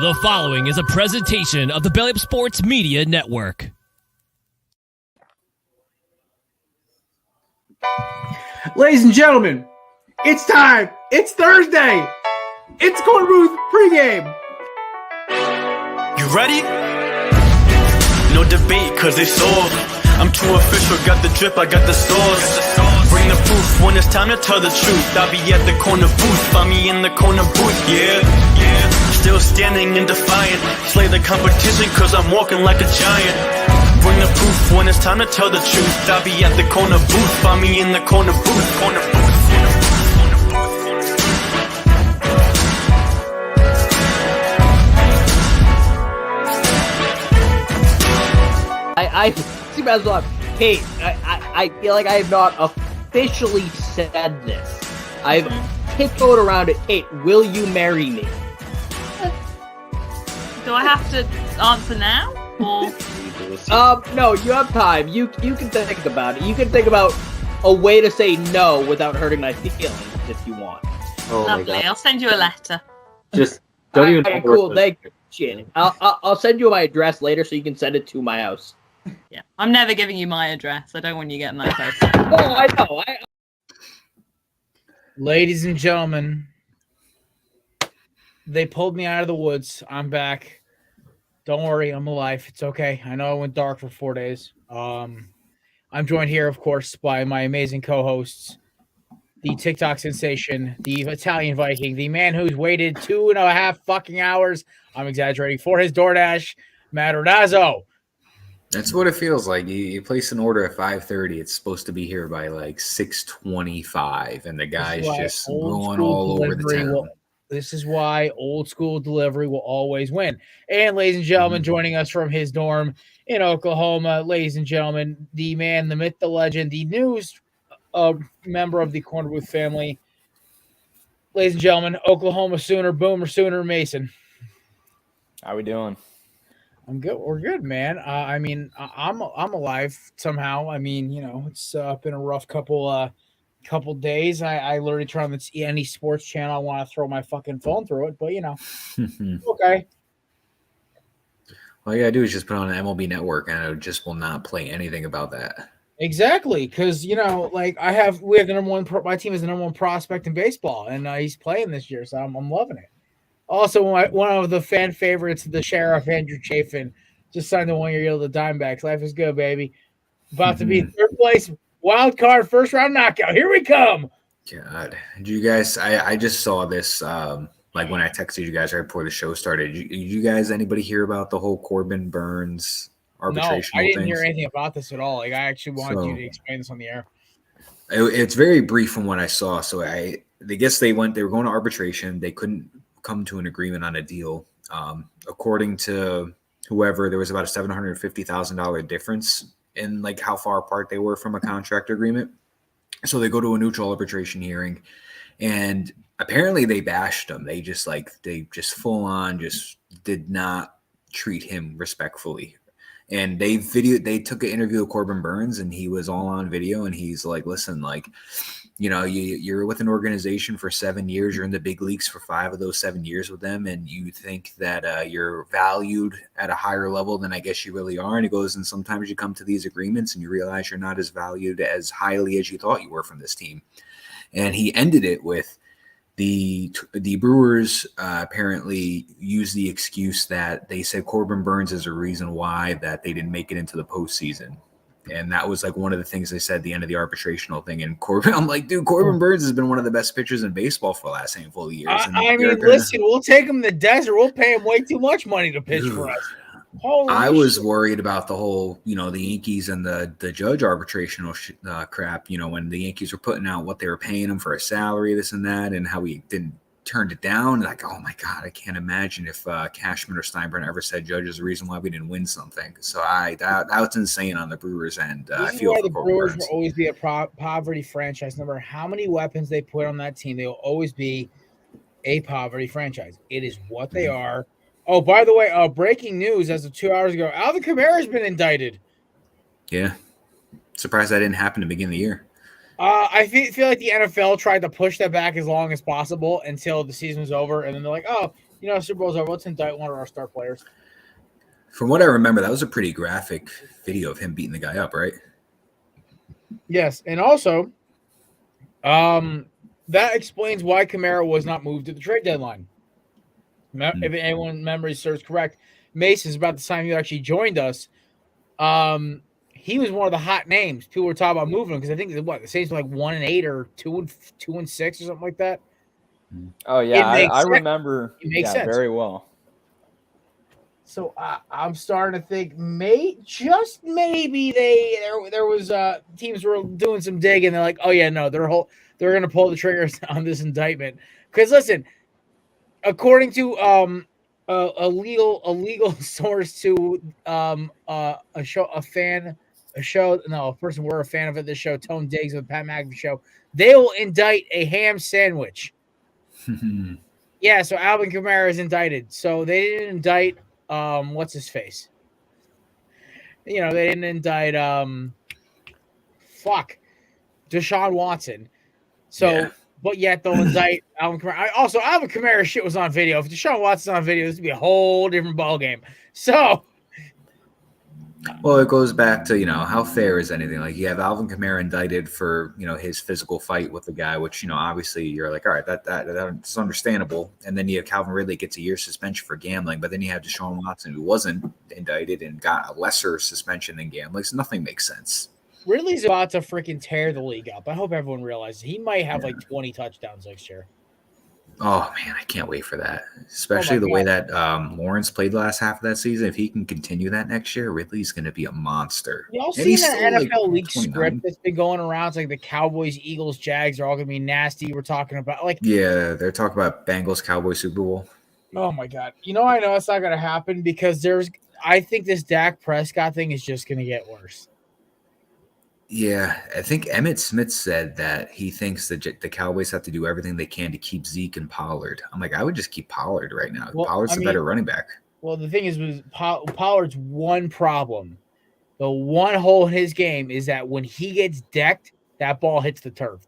The following is a presentation of the Belly Up Sports Media Network. Ladies and gentlemen, it's time. It's Thursday. It's Korner Booth pregame. You ready? No debate, cause it's all. I'm too official, got the drip, I got the stores. Bring the proof when it's time to tell the truth. I'll be at the corner booth, find me in the corner booth, yeah. Still standing and defiant. Slay the competition, cause I'm walking like a giant. Bring the proof when it's time to tell the truth. I'll be at the corner booth, find me in the corner booth, corner booth. I see myself. Kate, I feel like I have not officially said this. I've tiptoed around it. Kate, will you marry me? Do I have to answer now? Or No, you have time. You can think about it. You can think about a way to say no without hurting my feelings if you want. Oh lovely. my God. I'll send you a letter. Just don't even. Okay, cool. Thank you. Shit. I'll send you my address later so you can send it to my house. Yeah, I'm never giving you my address. I don't want you getting that close. Oh, I know. Ladies and gentlemen, they pulled me out of the woods. I'm back. Don't worry, I'm alive. It's okay. I know I went dark for 4 days. I'm joined here, of course, by my amazing co-hosts, the TikTok sensation, the Italian Viking, the man who's waited 2.5 fucking hours, I'm exaggerating, for his DoorDash, Matt Ordazzo. That's what it feels like. You place an order at 5:30. It's supposed to be here by like 6:25, and the guy's just going all over the town. This is why old school delivery will always win. And ladies and gentlemen, joining us from his dorm in Oklahoma, ladies and gentlemen, the man, the myth, the legend, the newest member of the Korner Booth family, ladies and gentlemen, Oklahoma Sooner, Boomer Sooner, Mason. How we doing? I'm good. We're good, man. I'm alive somehow. I mean, it's been a rough couple days. I literally try on any sports channel. I want to throw my fucking phone through it, but okay. All you gotta do is just put on an MLB network, and it just will not play anything about that. Exactly, because we have the number one. My team is the number one prospect in baseball, and he's playing this year, so I'm loving it. Also, one of the fan favorites, the Sheriff, Andrew Chafin, just signed a 1-year deal with the Diamondbacks. Life is good, baby. About to be third place, wild card, first round knockout. Here we come. God, did you guys? I just saw this. Like when I texted you guys right before the show started. Did you guys? Anybody hear about the whole Corbin Burns arbitration? No, I didn't hear anything about this at all. Like I actually wanted you to explain this on the air. It's very brief from what I saw. So I guess they were going to arbitration. They couldn't come to an agreement on a deal. According to whoever, there was about a $750,000 difference in like how far apart they were from a contract agreement. So they go to a neutral arbitration hearing, and apparently they bashed him. They just full on just did not treat him respectfully. And they took an interview with Corbin Burns, and he was all on video, and he's like, listen, like, you're with an organization for 7 years. You're in the big leagues for 5 of those 7 years with them, and you think that you're valued at a higher level than I guess you really are. And he goes, and sometimes you come to these agreements and you realize you're not as valued as highly as you thought you were from this team. And he ended it with the Brewers apparently used the excuse that they said Corbin Burns is a reason why that they didn't make it into the postseason. And that was like one of the things they said at the end of the arbitrational thing. And I'm like, dude, Corbin Burns has been one of the best pitchers in baseball for the last handful of years. Listen, we'll take him to the desert. We'll pay him way too much money to pitch for us. I was worried about the whole, the Yankees and the Judge arbitrational crap, when the Yankees were putting out what they were paying him for a salary, this and that, and how he turned it down. Like, oh my God, I can't imagine if Cashman or Steinbrenner ever said Judge is the reason why we didn't win something. So that was insane on the Brewers end. I feel why for the Brewers Burns. will always be a poverty franchise. No matter how many weapons they put on that team, they will always be a poverty franchise. It is what they are. Oh, by the way, breaking news as of 2 hours ago, Alvin Kamara has been indicted. Yeah. Surprised that didn't happen to begin the year. I feel like the NFL tried to push that back as long as possible until the season was over, and then they're like, oh, Super Bowl's over. Let's indict one of our star players. From what I remember, that was a pretty graphic video of him beating the guy up, right? Yes, and also, that explains why Kamara was not moved to the trade deadline. If anyone memory serves correct, Mace is about the time you actually joined us. He was one of the hot names. People were talking about moving him because I think the Saints were like 1-8 or 2-6 or something like that. Oh yeah, I remember. It makes sense. Very well. So I'm starting to think, just maybe there was teams were doing some digging. They're like, oh yeah, no, they're going to pull the triggers on this indictment. Because listen, according to a legal source to a person we're a fan of at this show, Tone Diggs with Pat McAfee show, they will indict a ham sandwich. Yeah, so Alvin Kamara is indicted. So they didn't indict what's his face? They didn't indict Deshaun Watson. So yeah. But yet they'll indict Alvin Kamara. Also, Alvin Kamara shit was on video. If Deshaun Watson's on video, this would be a whole different ballgame. So, well, it goes back to how fair is anything? Like you have Alvin Kamara indicted for his physical fight with the guy, which obviously you're like, all right, that's understandable. And then you have Calvin Ridley gets a year suspension for gambling, but then you have Deshaun Watson who wasn't indicted and got a lesser suspension than gambling. So nothing makes sense. Ridley's about to freaking tear the league up. I hope everyone realizes he might have like 20 touchdowns next year. Oh, man, I can't wait for that. Especially the way that Lawrence played the last half of that season. If he can continue that next year, Ridley's going to be a monster. Y'all seen that NFL league script that's been going around? It's like the Cowboys, Eagles, Jags are all going to be nasty. We're talking about yeah, they're talking about Bengals, Cowboys, Super Bowl. Oh, my God. I know it's not going to happen because I think this Dak Prescott thing is just going to get worse. Yeah, I think Emmitt Smith said that he thinks that the Cowboys have to do everything they can to keep Zeke and Pollard. I'm like, I would just keep Pollard right now. Well, Pollard's the better running back. Well, the thing is, Pollard's one problem, the one hole in his game is that when he gets decked, that ball hits the turf.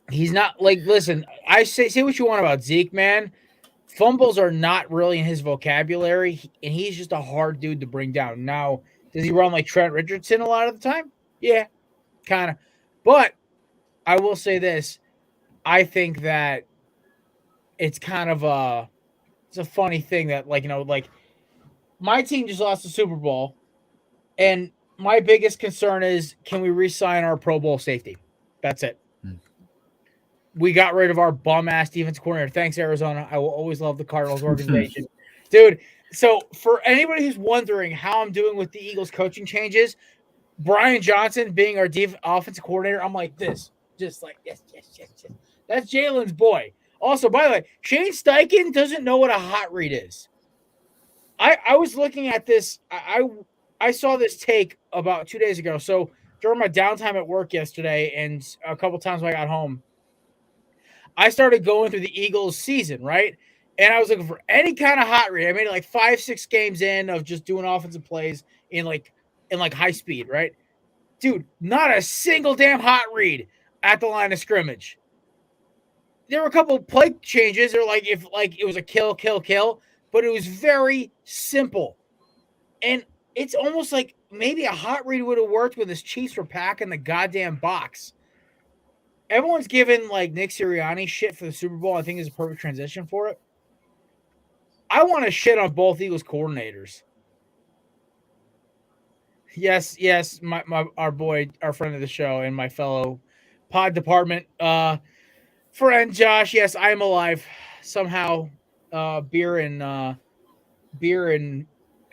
He's not listen, I say what you want about Zeke, man. Fumbles are not really in his vocabulary, and he's just a hard dude to bring down. Now, does he run like Trent Richardson a lot of the time? Yeah, kind of. But I will say this. I think that it's kind of a funny thing that my team just lost the Super Bowl, and my biggest concern is, can we re-sign our Pro Bowl safety? That's it. We got rid of our bum-ass defense coordinator. Thanks, Arizona. I will always love the Cardinals organization. Dude, so for anybody who's wondering how I'm doing with the Eagles coaching changes, Brian Johnson being our offensive coordinator, I'm like this. Just like, yes. That's Jalen's boy. Also, by the way, Shane Steichen doesn't know what a hot read is. I was looking at this. I saw this take about 2 days ago. So during my downtime at work yesterday and a couple times when I got home, I started going through the Eagles season, right? And I was looking for any kind of hot read. I made it like 5-6 games in of just doing offensive plays in high speed, right? Dude, not a single damn hot read at the line of scrimmage. There were a couple of play changes. They're like if it was a kill, but it was very simple. And it's almost like maybe a hot read would have worked when the Chiefs were packing the goddamn box. Everyone's giving Nick Sirianni shit for the Super Bowl. I think it's a perfect transition for it. I want to shit on both Eagles coordinators. Yes, our boy, our friend of the show, and my fellow pod department friend Josh. Yes, I am alive somehow. Beer and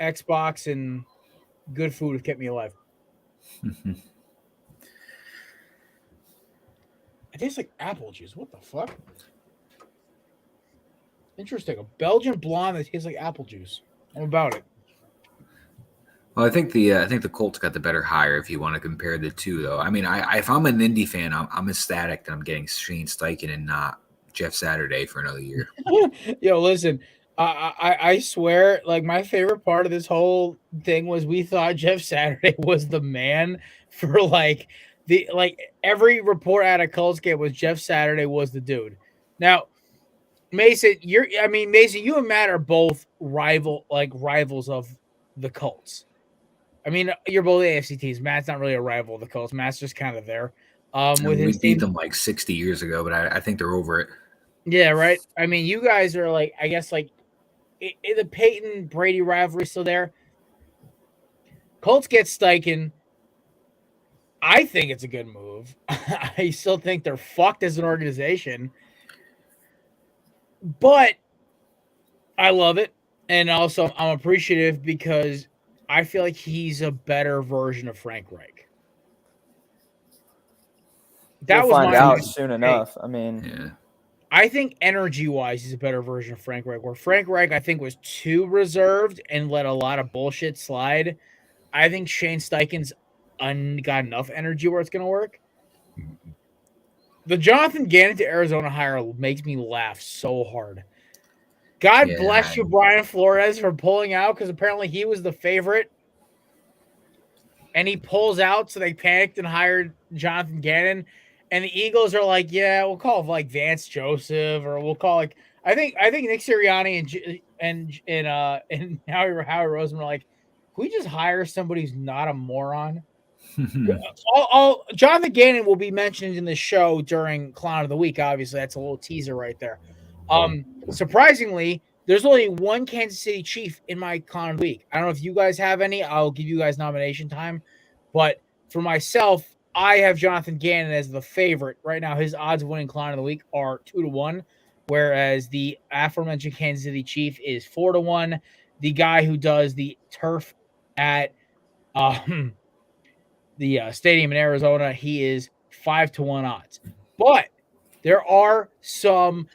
Xbox and good food have kept me alive. It tastes like apple juice. What the fuck? Interesting. A Belgian blonde that tastes like apple juice. I'm about it. Well, I think the Colts got the better hire if you want to compare the two, though. I mean, if I'm an Indy fan, I'm ecstatic that I'm getting Shane Steichen and not Jeff Saturday for another year. Yo, listen, I swear, my favorite part of this whole thing was we thought Jeff Saturday was the man for every report out of Colts game was Jeff Saturday was the dude. Now, Mason, you and Matt are both rivals of the Colts. I mean, you're both AFC teams. Matt's not really a rival of the Colts. Matt's just kind of there. With we his beat team. them like 60 years ago, but I think they're over it. Yeah, right. I mean, you guys are like, I guess, like the Peyton Brady rivalry still there. Colts get Steichen. I think it's a good move. I still think they're fucked as an organization, but I love it, and also I'm appreciative because I feel like he's a better version of Frank Reich. We'll find out soon enough. I mean, Yeah. I think energy-wise, he's a better version of Frank Reich. Where Frank Reich, I think, was too reserved and let a lot of bullshit slide. I think Shane Steichen's got enough energy where it's going to work. The Jonathan Gannon to Arizona hire makes me laugh so hard. God bless you, Brian Flores, for pulling out because apparently he was the favorite. And he pulls out, so they panicked and hired Jonathan Gannon. And the Eagles are like, yeah, we'll call like Vance Joseph, or we'll call like I think Nick Sirianni and Howie Roseman are like, can we just hire somebody who's not a moron? Jonathan Gannon will be mentioned in the show during Clown of the Week. Obviously, that's a little teaser right there. Surprisingly, there's only one Kansas City Chief in my Clown of the Week. I don't know if you guys have any. I'll give you guys nomination time. But for myself, I have Jonathan Gannon as the favorite. Right now, his odds of winning Clown of the Week are 2-1, whereas the aforementioned Kansas City Chief is 4-1. The guy who does the turf at the stadium in Arizona, he is 5-1 odds. But there are some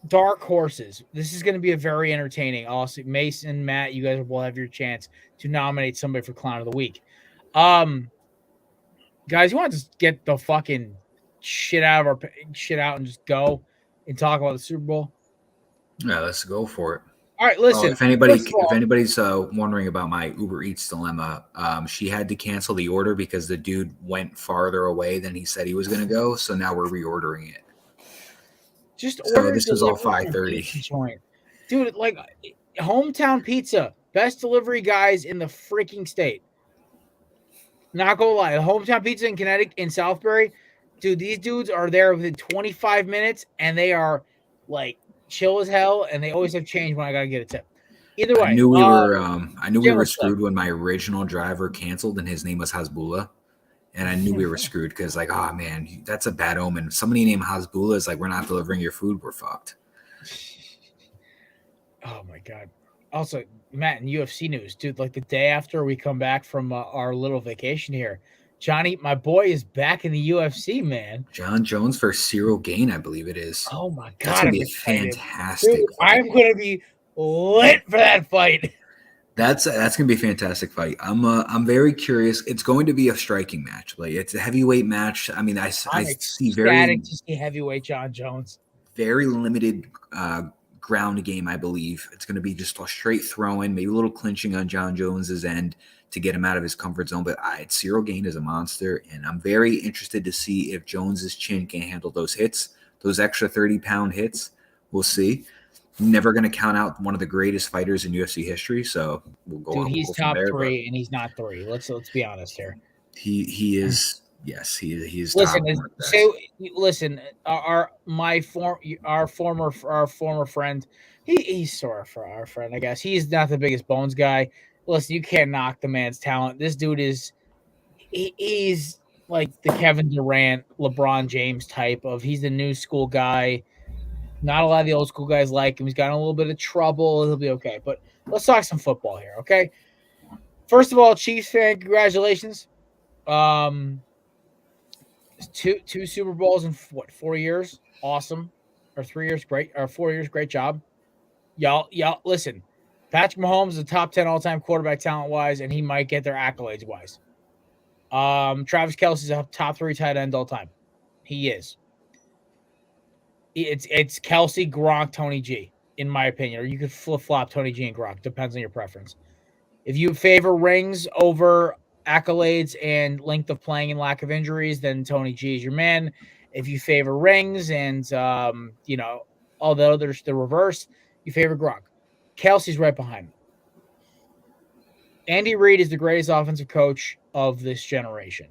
dark horses. This is going to be a very entertaining. Also, Mason, Matt, you guys will have your chance to nominate somebody for Clown of the Week. Guys, you want to just get the fucking shit out and just go and talk about the Super Bowl? Yeah, let's go for it. All right, listen. If anybody's wondering about my Uber Eats dilemma, she had to cancel the order because the dude went farther away than he said he was going to go. So now we're reordering it. This was all 5:30. Dude, like hometown pizza, best delivery guys in the freaking state. Not gonna lie, the hometown pizza in Connecticut, in Southbury, dude, these dudes are there within 25 minutes, and they are like chill as hell, and they always have change when I gotta get a tip. Either way, I knew we were screwed when my original driver canceled, and his name was Hasbullah, and I knew we were screwed because, like, oh man, that's a bad omen. Somebody named Hasbullah is like, we're not delivering your food, we're fucked. Oh my god. Also, Matt, in UFC news, dude, like the day after we come back from our little vacation here, Johnny, my boy, is back in the UFC, man. John Jones versus Cyril Gane, I believe it is. Oh my god, that's gonna be fantastic. Dude, I'm gonna be lit for that fight. That's gonna be a fantastic fight. I'm very curious. It's going to be a striking match. Like it's a heavyweight match. I mean, I see very to see heavyweight John Jones. Very limited ground game, I believe. It's going to be just a straight throwing, maybe a little clinching on John Jones's end to get him out of his comfort zone. But Cyril Gane is a monster, and I'm very interested to see if Jones's chin can handle those hits, those extra 30-pound hits. We'll see. Never going to count out one of the greatest fighters in UFC history. So we'll go. Dude, he's top three, and he's not 3. Let's be honest here. He is. Yes, he is. Listen. Our former friend. He's sort of our friend, I guess. He's not the biggest bones guy. Listen, you can't knock the man's talent. This dude is. He's like the Kevin Durant, LeBron James type of. He's the new school guy. Not a lot of the old school guys like him. He's got in a little bit of trouble. He'll be okay. But let's talk some football here, okay? First of all, Chiefs fan, congratulations. Two Super Bowls in 4 years, awesome. Or 3 years, great. Or 4 years, great job. Y'all, listen. Patrick Mahomes is a top 10 all-time quarterback talent-wise, and he might get their accolades-wise. Travis Kelce's a top 3 tight end all-time. He is. It's Kelce, Gronk, Tony G, in my opinion. Or you could flip-flop Tony G and Gronk. Depends on your preference. If you favor rings over accolades and length of playing and lack of injuries, then Tony G is your man. If you favor rings and although there's the reverse. You favor Gronk. Kelsey's right behind him. Andy Reid is the greatest offensive coach of this generation,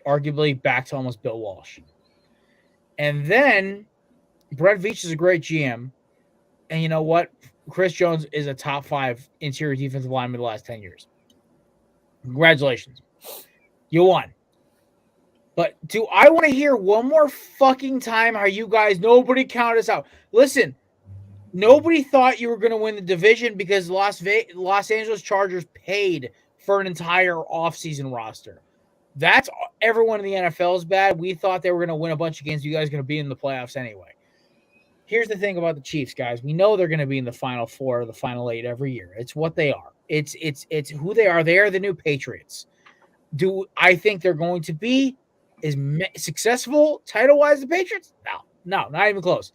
arguably back to almost Bill Walsh. And then Brett Veach is a great GM. And you know what? Chris Jones is a top 5 interior defensive lineman the last 10 years. Congratulations. You won. But do I want to hear one more fucking time how you guys, nobody counted us out? Listen, nobody thought you were going to win the division because Los Angeles Chargers paid for an entire offseason roster. That's everyone in the NFL is bad. We thought they were going to win a bunch of games. You guys are going to be in the playoffs anyway. Here's the thing about the Chiefs, guys. We know they're going to be in the Final 4 or the Final 8 every year. It's what they are. It's who they are. They are the new Patriots. Do I think they're going to be as successful title-wise as the Patriots? No, not even close.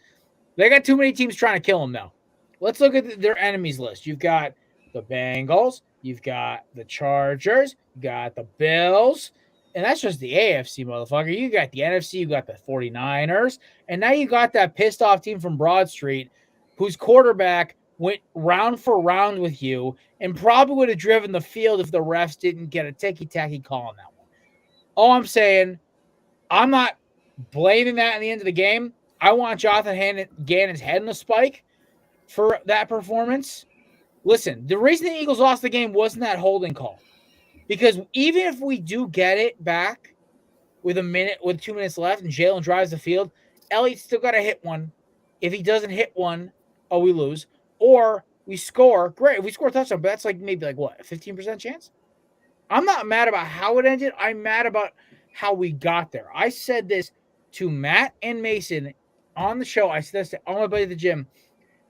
They got too many teams trying to kill them now. Let's look at their enemies list. You've got the Bengals. You've got the Chargers. You got the Bills. And that's just the AFC, motherfucker. You got the NFC. You got the 49ers. And now you got that pissed-off team from Broad Street whose quarterback went round for round with you and probably would have driven the field if the refs didn't get a ticky-tacky call on that one. All I'm saying, I'm not blaming that in the end of the game. I want Jonathan Gannon's head in a spike for that performance. Listen, the reason the Eagles lost the game wasn't that holding call. Because even if we do get it back with 2 minutes left and Jalen drives the field, Elliott's still got to hit one. If he doesn't hit one, we lose. Or we score. Great. If we score a touchdown, but that's maybe a 15% chance? I'm not mad about how it ended. I'm mad about how we got there. I said this to Matt and Mason on the show. I said this to all my buddies at the gym.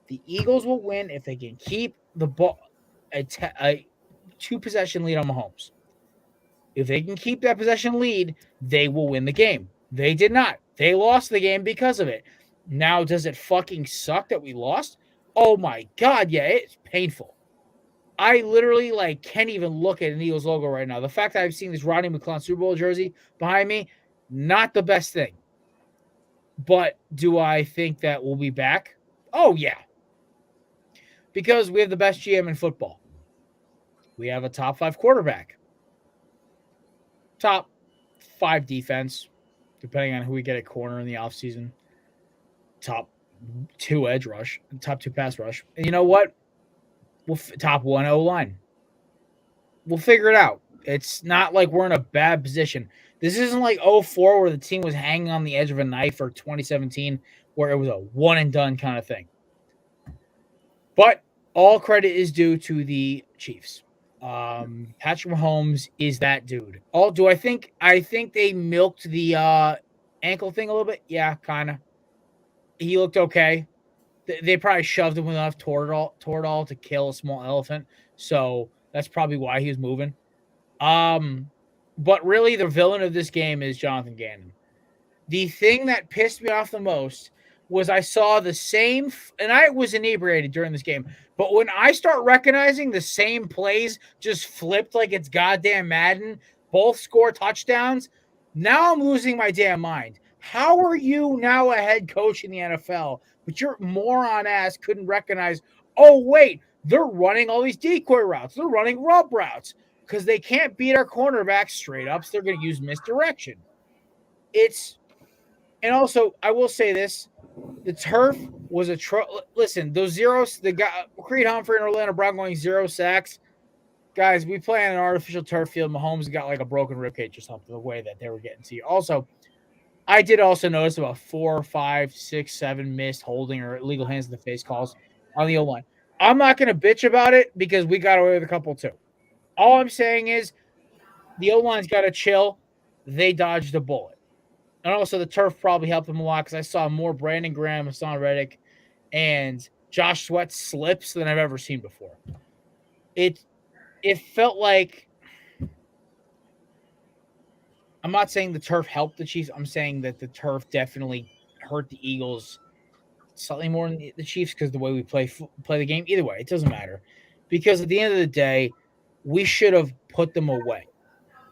The Eagles will win if they can keep the ball a 2-possession lead on Mahomes. If they can keep that possession lead, they will win the game. They did not. They lost the game because of it. Now, does it fucking suck that we lost? Oh my God, yeah, it's painful. I literally can't even look at an Eagles logo right now. The fact that I've seen this Rodney McLeod Super Bowl jersey behind me, not the best thing. But do I think that we'll be back? Oh, yeah. Because we have the best GM in football. We have a top 5 quarterback. Top 5 defense, depending on who we get at corner in the offseason. Top 2 edge rush. Top 2 pass rush. And you know what? Top 1 O-line. We'll figure it out. It's not like we're in a bad position. This isn't like 2004 where the team was hanging on the edge of a knife, or 2017 where it was a one-and-done kind of thing. But all credit is due to the Chiefs. Patrick Mahomes is that dude. I think they milked the ankle thing a little bit. Yeah, kind of. He looked okay. They probably shoved him enough toward it all to kill a small elephant. So that's probably why he was moving. But really the villain of this game is Jonathan Gannon. The thing that pissed me off the most was I saw the same, and I was inebriated during this game, but when I start recognizing the same plays just flipped like it's goddamn Madden, both score touchdowns, now I'm losing my damn mind. How are you now a head coach in the NFL, but your moron ass couldn't recognize, oh, wait, they're running all these decoy routes. They're running rub routes because they can't beat our cornerbacks straight up, so they're going to use misdirection. And also, I will say this, the turf was listen, those zeros, the guy, Creed Humphrey and Orlando Brown going 0 sacks. Guys, we play on an artificial turf field. Mahomes got a broken ribcage or something, the way that they were getting to you. Also, I did also notice about 4, 5, 6, 7 missed holding or illegal hands in the face calls on the O-line. I'm not going to bitch about it because we got away with a couple too. All I'm saying is the O-line's got to chill. They dodged a bullet. And also the turf probably helped them a lot because I saw more Brandon Graham, Hassan Reddick, and Josh Sweat slips than I've ever seen before. It felt like, I'm not saying the turf helped the Chiefs. I'm saying that the turf definitely hurt the Eagles slightly more than the Chiefs because the way we play the game. Either way, it doesn't matter. Because at the end of the day, we should have put them away.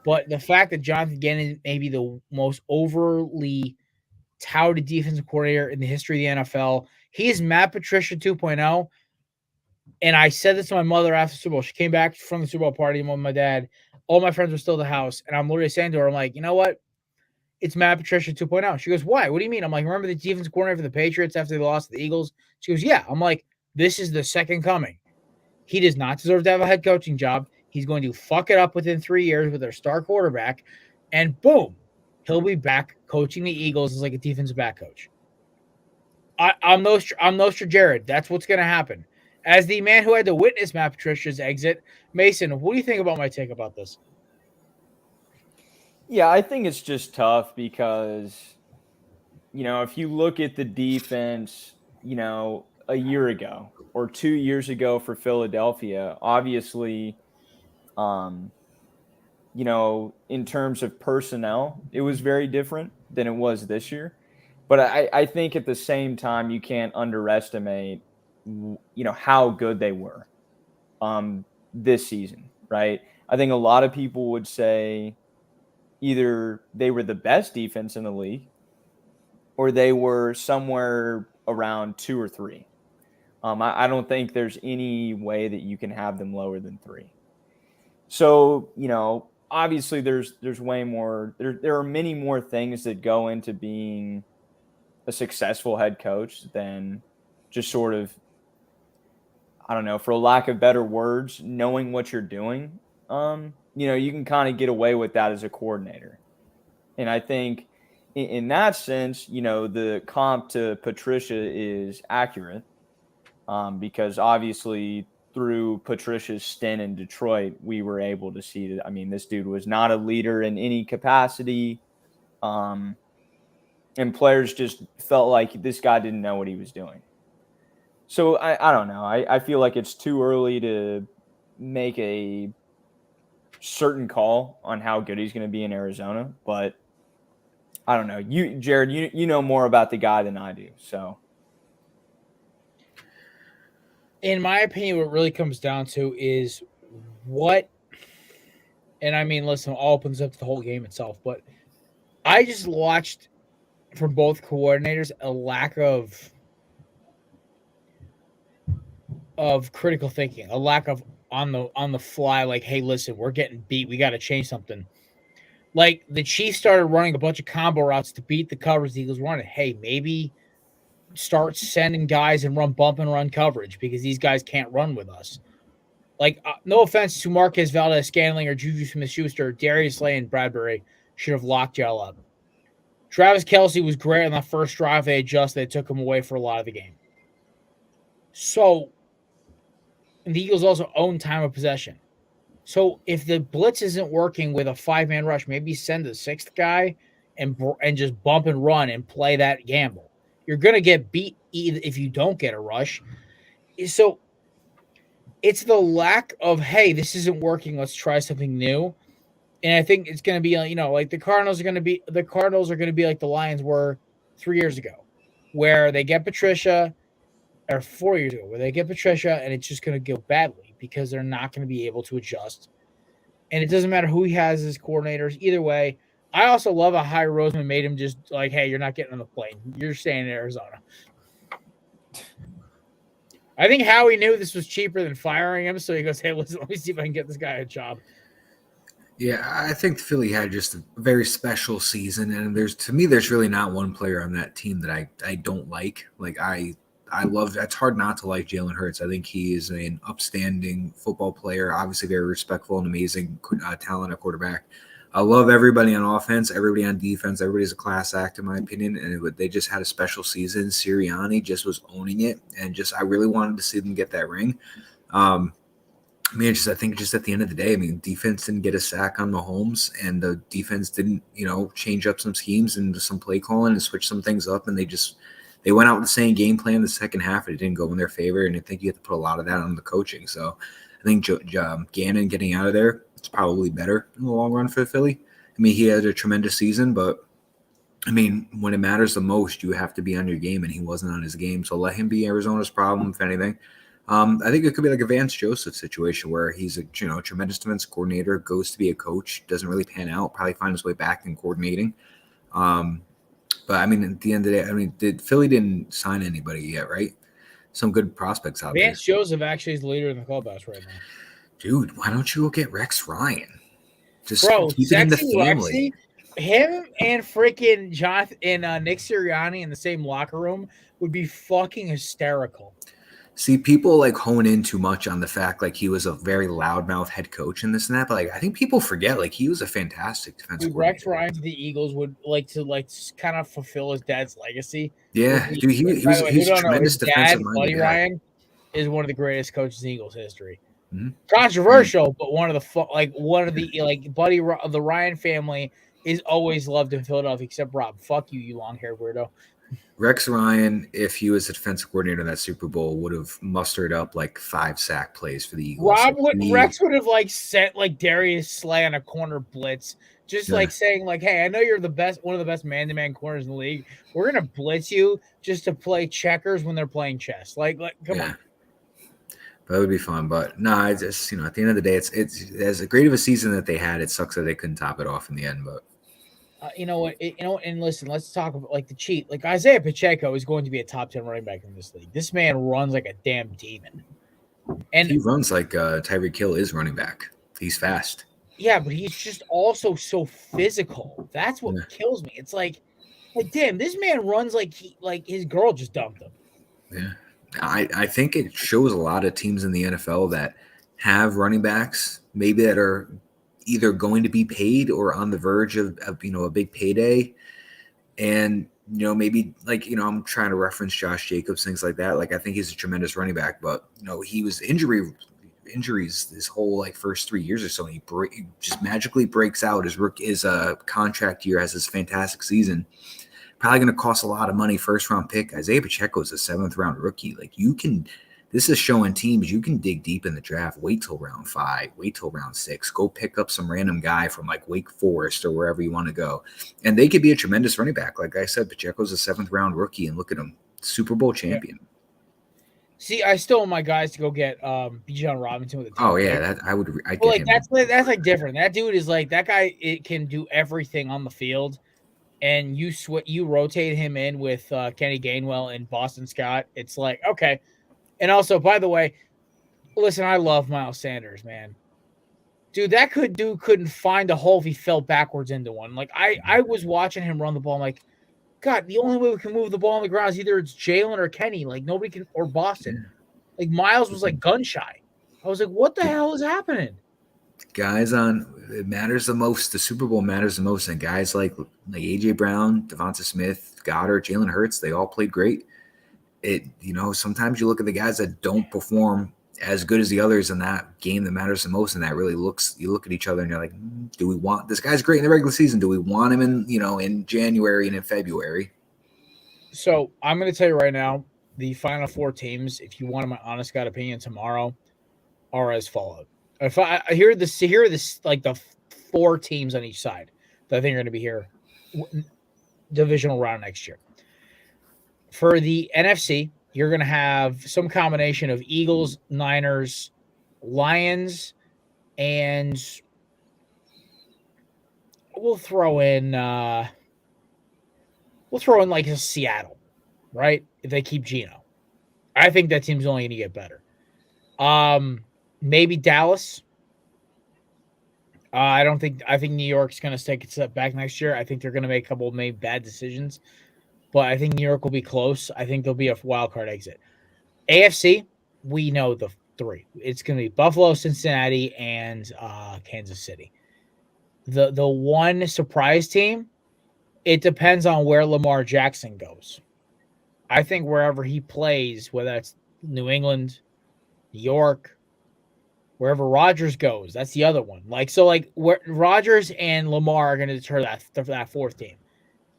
But the fact that Jonathan Gannon may be the most overly touted defensive coordinator in the history of the NFL, He is Matt Patricia 2.0. And I said this to my mother after the Super Bowl. She came back from the Super Bowl party with my dad. All my friends were still at the house. And I'm literally saying to her, I'm like, you know what? It's Matt Patricia 2.0. She goes, why? What do you mean? I'm like, remember the defense coordinator for the Patriots after they lost to the Eagles? She goes, yeah. I'm like, this is the second coming. He does not deserve to have a head coaching job. He's going to fuck it up within 3 years with their star quarterback. And boom, he'll be back coaching the Eagles as like a defensive back coach. I'm Nostra Jared. That's what's going to happen. As the man who had to witness Matt Patricia's exit, Mason, what do you think about my take about this? Yeah, I think it's just tough because, if you look at the defense, a year ago or 2 years ago for Philadelphia, obviously, in terms of personnel, it was very different than it was this year. But I think at the same time, you can't underestimate, how good they were this season, right? I think a lot of people would say either they were the best defense in the league or they were somewhere around 2 or 3. I don't think there's any way that you can have them lower than 3. So, obviously there's way more. There are many more things that go into being a successful head coach than just sort of, I don't know, for lack of better words, knowing what you're doing. You can kind of get away with that as a coordinator. And I think in that sense, the comp to Patricia is accurate because obviously through Patricia's stint in Detroit, we were able to see that. I mean, this dude was not a leader in any capacity. And players just felt like this guy didn't know what he was doing. So I don't know. I feel like it's too early to make a certain call on how good he's going to be in Arizona, but I don't know. Jared, you know more about the guy than I do. So, in my opinion, what it really comes down to is what, and I mean, listen, all opens up to the whole game itself, but I just watched from both coordinators a lack of critical thinking, a lack of on the fly, like, hey, listen, we're getting beat. We got to change something. Like the Chiefs started running a bunch of combo routes to beat the coverage the Eagles wanted. Hey, maybe start sending guys and run bump and run coverage because these guys can't run with us. Like, no offense to Marquez Valdez-Scantling or Juju Smith-Schuster, Darius Slay and Bradbury should have locked y'all up. Travis Kelce was great on that first drive. They took him away for a lot of the game. So, and the Eagles also own time of possession. So if the blitz isn't working with a 5-man rush, maybe send the 6th guy and just bump and run and play that gamble. You're going to get beat if you don't get a rush. So it's the lack of, hey, this isn't working. Let's try something new. And I think it's going to be, like the Cardinals are going to be like the Lions were 3 years ago, where they get Patricia, or 4 years ago, where they get Patricia and it's just going to go badly because they're not going to be able to adjust. And it doesn't matter who he has as coordinators. Either way, I also love how Howie Roseman made him just like, hey, you're not getting on the plane. You're staying in Arizona. I think Howie knew this was cheaper than firing him, so he goes, hey, listen, let me see if I can get this guy a job. Yeah, I think Philly had just a very special season, and there's really not one player on that team that I don't like. Like I love. It's hard not to like Jalen Hurts. I think he is an upstanding football player, obviously very respectful and amazing talent at quarterback. I love everybody on offense, everybody on defense. Everybody's a class act, in my opinion, and they just had a special season. Sirianni just was owning it, and I really wanted to see them get that ring. I think at the end of the day, defense didn't get a sack on Mahomes, and the defense didn't, change up some schemes and some play calling and switch some things up, and they went out with the same game plan the second half, and it didn't go in their favor, and I think you have to put a lot of that on the coaching. So I think Gannon getting out of there, it's probably better in the long run for Philly. He had a tremendous season, but when it matters the most, you have to be on your game, and he wasn't on his game. So let him be Arizona's problem, if anything. I think it could be like a Vance Joseph situation where he's a tremendous defense coordinator, goes to be a coach, doesn't really pan out, probably find his way back in coordinating. But I mean, at the end of the day, I mean, Philly didn't sign anybody yet, right? Some good prospects out Vance Joseph actually is the leader in the clubhouse right now. there. Dude, why don't you go get Rex Ryan? Just Bro, keep it in the sexy family. Rexy, him and freaking Jonathan and Nick Sirianni in the same locker room would be fucking hysterical. See, people like hone in too much on the fact like he was a very loudmouth head coach and this and that, but like I think people forget like he was a fantastic defensive Dude, Rex coordinator. Ryan to the Eagles would like to kind of fulfill his dad's legacy. Yeah, dude, he By was the way, he's who a don't know, tremendous his dad, defensive-minded Buddy guy. Ryan, is one of the greatest coaches in Eagles history. Mm-hmm. Controversial, but one of the Buddy of the Ryan family is always loved in Philadelphia, except Rob. Fuck you, you long-haired weirdo. Rex Ryan, if he was the defensive coordinator in that Super Bowl, would have mustered up like 5 sack plays for the Eagles. Rex would have like sent like Darius Slay on a corner blitz, just like saying like, "Hey, I know you're the best, one of the best man-to-man corners in the league. We're gonna blitz you just to play checkers when they're playing chess." Like come on. That would be fun, but no, I just at the end of the day, it's as great of a season that they had. It sucks that they couldn't top it off in the end, but. You know what? And listen, let's talk about like the cheat. Like Isaiah Pacheco is going to be a top 10 running back in this league. This man runs like a damn demon. And he runs like Tyreek Hill is running back. He's fast. Yeah, but he's just also so physical. That's what kills me. It's like damn, this man runs like his girl just dumped him. Yeah. I think it shows a lot of teams in the NFL that have running backs maybe that are either going to be paid or on the verge of a big payday. And, maybe like, I'm trying to reference Josh Jacobs, things like that. Like, I think he's a tremendous running back, but, he was injuries this whole like first 3 years or so. And he just magically breaks out his contract year, has this fantastic season. Probably going to cost a lot of money, first round pick. Isaiah Pacheco is a 7th round rookie. Like this is showing teams you can dig deep in the draft. Wait till round 5, wait till round 6. Go pick up some random guy from like Wake Forest or wherever you want to go. And they could be a tremendous running back. Like I said, Pacheco's a 7th round rookie, and look at him, Super Bowl champion. Yeah. See, I still want my guys to go get Bijan Robinson with a team. Oh yeah, I'd get like him. That's like different. That dude is like that guy. It can do everything on the field, and you rotate him in with Kenny Gainwell and Boston Scott. It's like okay. And also, by the way, listen, I love Miles Sanders, man. Dude, that couldn't find a hole if he fell backwards into one. Like I was watching him run the ball. I'm like, God, the only way we can move the ball on the ground is either it's Jalen or Kenny. Like nobody can, or Boston. Like Miles was like gun shy. I was like, what the hell is happening? Guys it matters the most. The Super Bowl matters the most, and guys like AJ Brown, Devonta Smith, Goddard, Jalen Hurts, they all played great. Sometimes you look at the guys that don't perform as good as the others in that game that matters the most, and that really you look at each other and you're like, do we want this guy's great in the regular season? Do we want him in January and in February? So I'm going to tell you right now, the final 4 teams, if you want my honest God opinion tomorrow, are as follows. If I hear this like the 4 teams on each side that I think are going to be here divisional round next year. For the NFC, you're going to have some combination of Eagles, Niners, Lions, and we'll throw in like a Seattle, right? If they keep Geno. I think that team's only going to get better. Maybe Dallas. I think New York's going to take a step back next year. I think they're going to make a couple of maybe bad decisions. But I think New York will be close. I think there'll be a wild card exit. AFC, we know the 3. It's going to be Buffalo, Cincinnati, and Kansas City. The one surprise team, it depends on where Lamar Jackson goes. I think wherever he plays, whether it's New England, New York, wherever Rodgers goes, that's the other one. Where Rodgers and Lamar are going to deter that 4th team.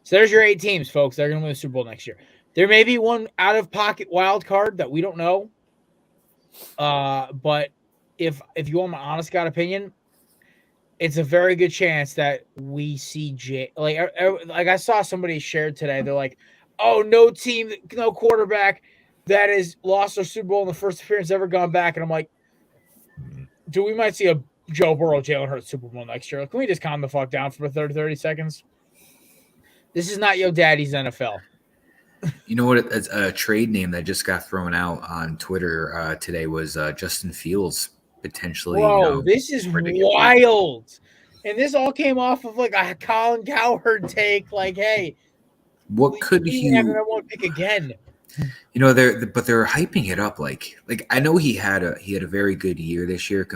So there's your 8 teams, folks. They're going to win the Super Bowl next year. There may be one out-of-pocket wild card that we don't know. But if you want my honest God opinion, it's a very good chance that we see like I saw somebody shared today. They're like, oh, no team, no quarterback that has lost their Super Bowl in the first appearance ever gone back. And I'm like, dude, we might see a Joe Burrow, Jalen Hurts Super Bowl next year. Can we just calm the fuck down for 30 seconds? This is not your daddy's NFL. You know what? A trade name that just got thrown out on Twitter today was Justin Fields potentially. Bro, this is wild. And this all came off of like a Colin Cowherd take. Like, hey, what could he have the number one pick again? You know, they're hyping it up like I know he had a very good year this year,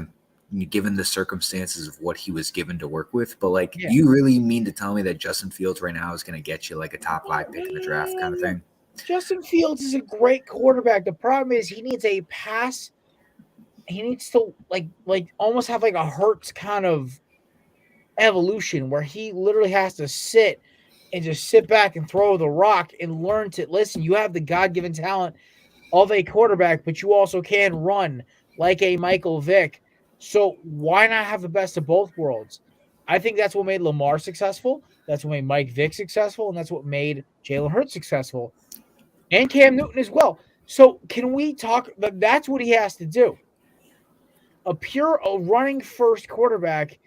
given the circumstances of what he was given to work with. But like, you really mean to tell me that Justin Fields right now is going to get you like a top 5 pick in the draft kind of thing? Justin Fields is a great quarterback. The problem is he needs a pass. He needs to like almost have like a Hurts kind of evolution where he literally has to sit and just sit back and throw the rock and learn to listen. You have the God-given talent of a quarterback, but you also can run like a Michael Vick. So why not have the best of both worlds? I think that's what made Lamar successful. That's what made Mike Vick successful. And that's what made Jalen Hurts successful. And Cam Newton as well. So can we talk? That's what he has to do. A running first quarterback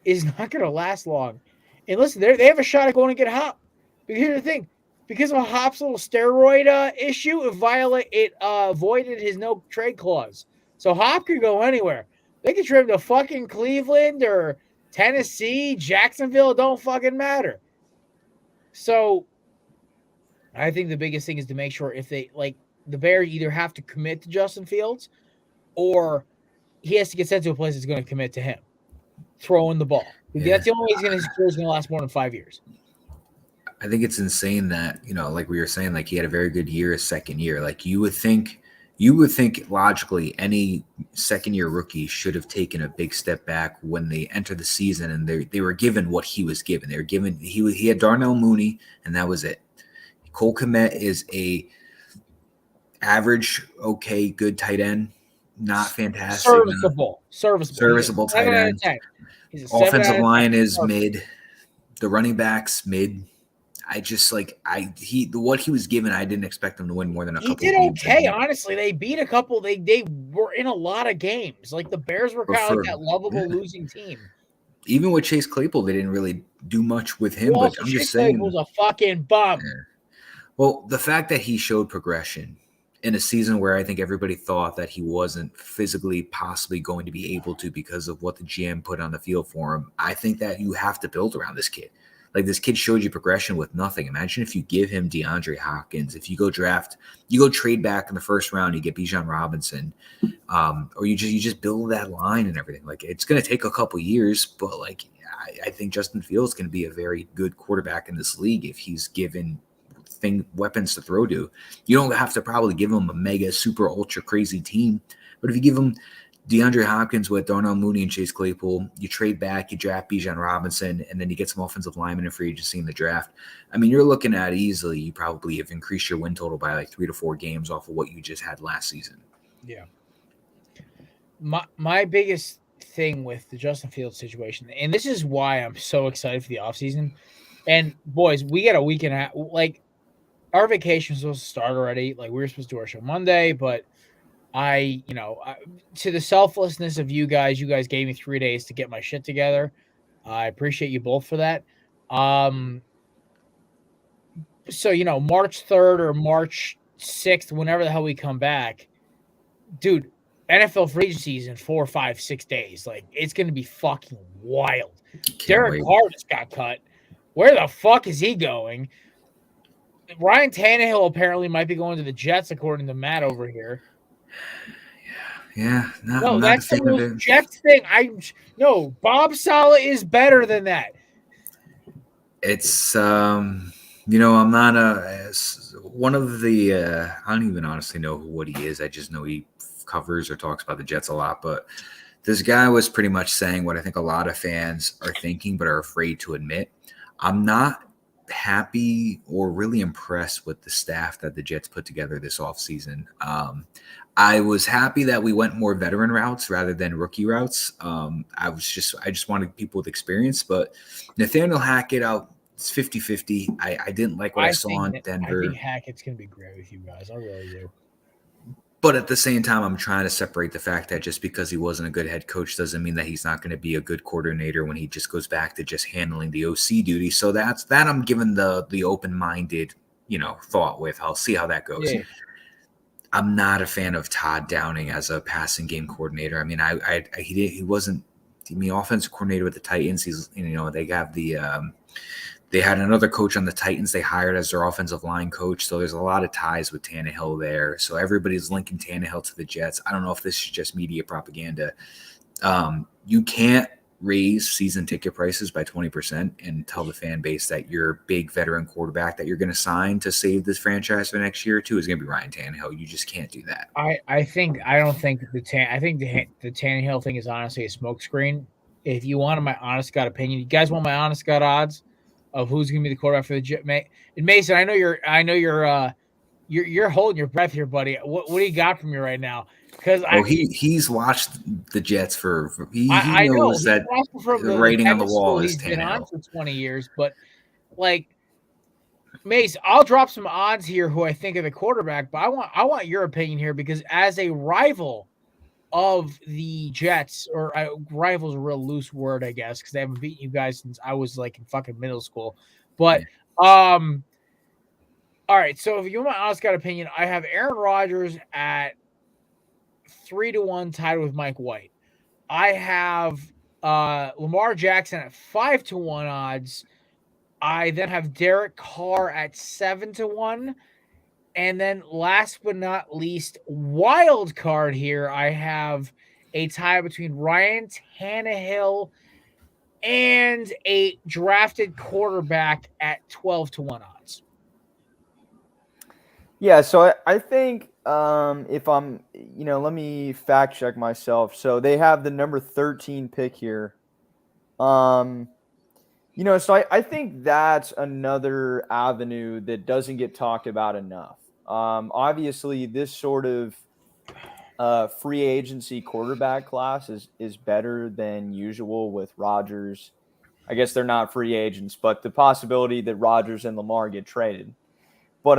is not going to last long. And listen, they have a shot at going to get Hop. But here's the thing. Because of Hop's little steroid issue, it voided his no trade clause. So Hop could go anywhere. They could trade him to fucking Cleveland or Tennessee, Jacksonville. It don't fucking matter. So I think the biggest thing is to make sure if they like the Bears either have to commit to Justin Fields or he has to get sent to a place that's going to commit to him throwing the ball. That's the only way his career is going to last more than 5 years. I think it's insane that, you know, like we were saying, like he had a very good year his second year. Like you would think logically any second year rookie should have taken a big step back when they entered the season and they were given what he was given. They were given he had Darnell Mooney and that was it. Cole Kmet is a average, okay, good tight end, not fantastic. Serviceable tight end. Offensive line is mid. The running backs mid. What he was given, I didn't expect him to win more than a couple. He did okay, honestly. They beat a couple. They were in a lot of games. Like the Bears were kind of like that lovable losing team. Even with Chase Claypool, they didn't really do much with him. Well, but I'm Chase just saying, Claypool's a fucking bum. Yeah. Well, the fact that he showed progression in a season where I think everybody thought that he wasn't physically possibly going to be able to because of what the GM put on the field for him, I think that you have to build around this kid. Like this kid showed you progression with nothing. Imagine if you give him DeAndre Hopkins, if you go trade back in the first round, you get Bijan Robinson, or you just build that line and everything. Like it's going to take a couple years, but like I think Justin Fields can be a very good quarterback in this league if he's given weapons to throw to. You don't have to probably give him a mega super ultra crazy team, but if you give him DeAndre Hopkins with Darnell Mooney and Chase Claypool, you trade back, you draft Bijan Robinson, and then you get some offensive linemen in free agency in the draft. I mean, you're looking at easily, you probably have increased your win total by like 3 to 4 games off of what you just had last season. Yeah. My biggest thing with the Justin Fields situation, and this is why I'm so excited for the offseason. And boys, we got a week and a half. Like our vacation was supposed to start already. Like we were supposed to do our show Monday, but to the selflessness of you guys gave me 3 days to get my shit together. I appreciate you both for that. So, March 3rd or March 6th, whenever the hell we come back, dude, NFL free agency is in 4, 5, 6 days. Like, it's going to be fucking wild. Derek Carr just got cut. Where the fuck is he going? Ryan Tannehill apparently might be going to the Jets, according to Matt over here. Yeah. That's the most Jets thing. Bob Saleh is better than that. It's, I'm not one of the, I don't even honestly know what he is. I just know he covers or talks about the Jets a lot. But this guy was pretty much saying what I think a lot of fans are thinking but are afraid to admit. I'm not happy or really impressed with the staff that the Jets put together this offseason. I was happy that we went more veteran routes rather than rookie routes. I just wanted people with experience, but Nathaniel Hackett out, it's 50-50. I didn't like what I saw in Denver. I think Hackett's going to be great with you guys. I really do. But at the same time, I'm trying to separate the fact that just because he wasn't a good head coach doesn't mean that he's not going to be a good coordinator when he just goes back to just handling the OC duty. So that I'm giving the open-minded, thought with. I'll see how that goes. Yeah. I'm not a fan of Todd Downing as a passing game coordinator. I mean, he wasn't. I mean, offensive coordinator with the Titans. He's they have they had another coach on the Titans they hired as their offensive line coach. So there's a lot of ties with Tannehill there. So everybody's linking Tannehill to the Jets. I don't know if this is just media propaganda. You can't raise season ticket prices by 20% and tell the fan base that your big veteran quarterback that you're going to sign to save this franchise for the next year or two is going to be Ryan Tannehill. You just can't do that. I think the Tannehill thing is honestly a smokescreen. If you wanted my honest God opinion, you guys want my honest God odds of who's going to be the quarterback for the Jets? And Mason, I know you're holding your breath here, buddy. What do you got from me right now? Because he's watched the Jets he I knows know. that the writing on the wall is Tannehill. He's been on Tannehill. for 20 years, but Mace, I'll drop some odds here who I think of the quarterback, but I want your opinion here because as a rival of the Jets, or rival's a real loose word, I guess, because they haven't beaten you guys since I was in fucking middle school. But all right, so if you want my honest God opinion, I have Aaron Rodgers at 3-1 tied with Mike White. I have Lamar Jackson at 5-1 odds. I then have Derek Carr at 7-1. And then last but not least, wild card here, I have a tie between Ryan Tannehill and a drafted quarterback at 12-1 odds. Yeah, so I think if I'm, let me fact check myself. So they have the number 13 pick here. So I think that's another avenue that doesn't get talked about enough. Obviously, this sort of free agency quarterback class is better than usual with Rodgers. I guess they're not free agents, but the possibility that Rodgers and Lamar get traded. But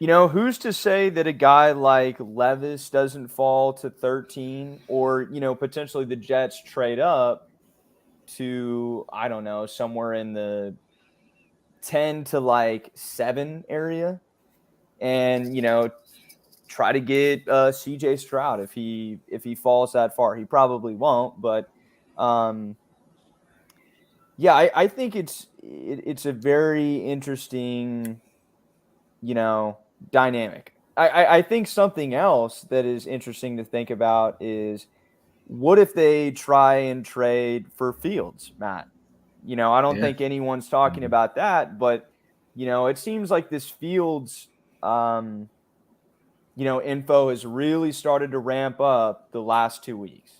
who's to say that a guy like Levis doesn't fall to 13, or potentially the Jets trade up to, I don't know, somewhere in the 10 to 7 area, and try to get CJ Stroud if he falls that far. He probably won't, but I think it's a very interesting dynamic. I think something else that is interesting to think about is, what if they try and trade for Fields, Matt? I don't think anyone's talking about that, but it seems like this Fields info has really started to ramp up the last 2 weeks.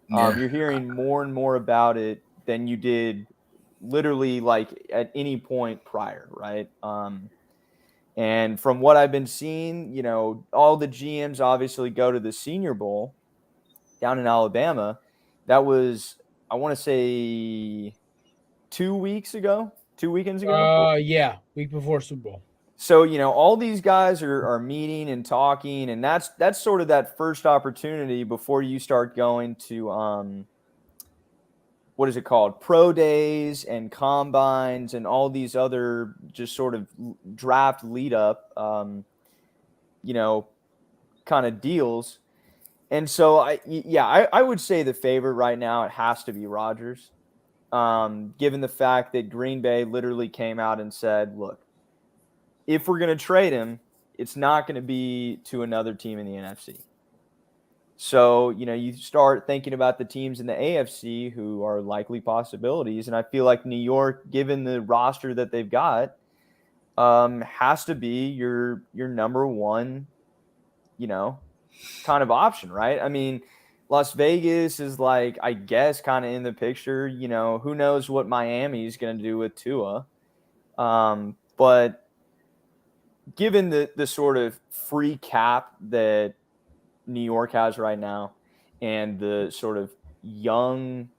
You're hearing more and more about it than you did literally at any point prior, right? And from what I've been seeing, all the GMs obviously go to the Senior Bowl down in Alabama. That was, I want to say, 2 weekends ago. Yeah, week before Super Bowl. So, all these guys are meeting and talking, and that's sort of that first opportunity before you start going to what is it called? Pro days and combines and all these other just sort of draft lead up kind of deals. And so I would say the favorite right now, it has to be Rodgers. Given the fact that Green Bay literally came out and said, look, if we're going to trade him, it's not going to be to another team in the NFC. So, you start thinking about the teams in the AFC who are likely possibilities. And I feel like New York, given the roster that they've got, has to be your number one, kind of option, right? I mean, Las Vegas is I guess, kind of in the picture. Who knows what Miami is going to do with Tua. But given the sort of free cap that New York has right now, and the sort of young,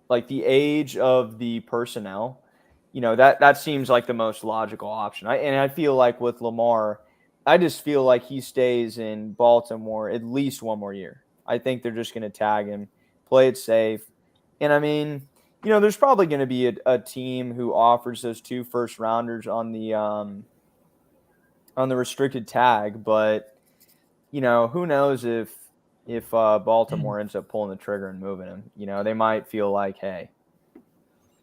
the age of the personnel, that seems like the most logical option. I feel like with Lamar, I just feel like he stays in Baltimore at least one more year. I think they're just going to tag him, play it safe. And I mean, there's probably going to be a team who offers those 2 first rounders on the restricted tag, but who knows if Baltimore ends up pulling the trigger and moving him. They might feel like, hey,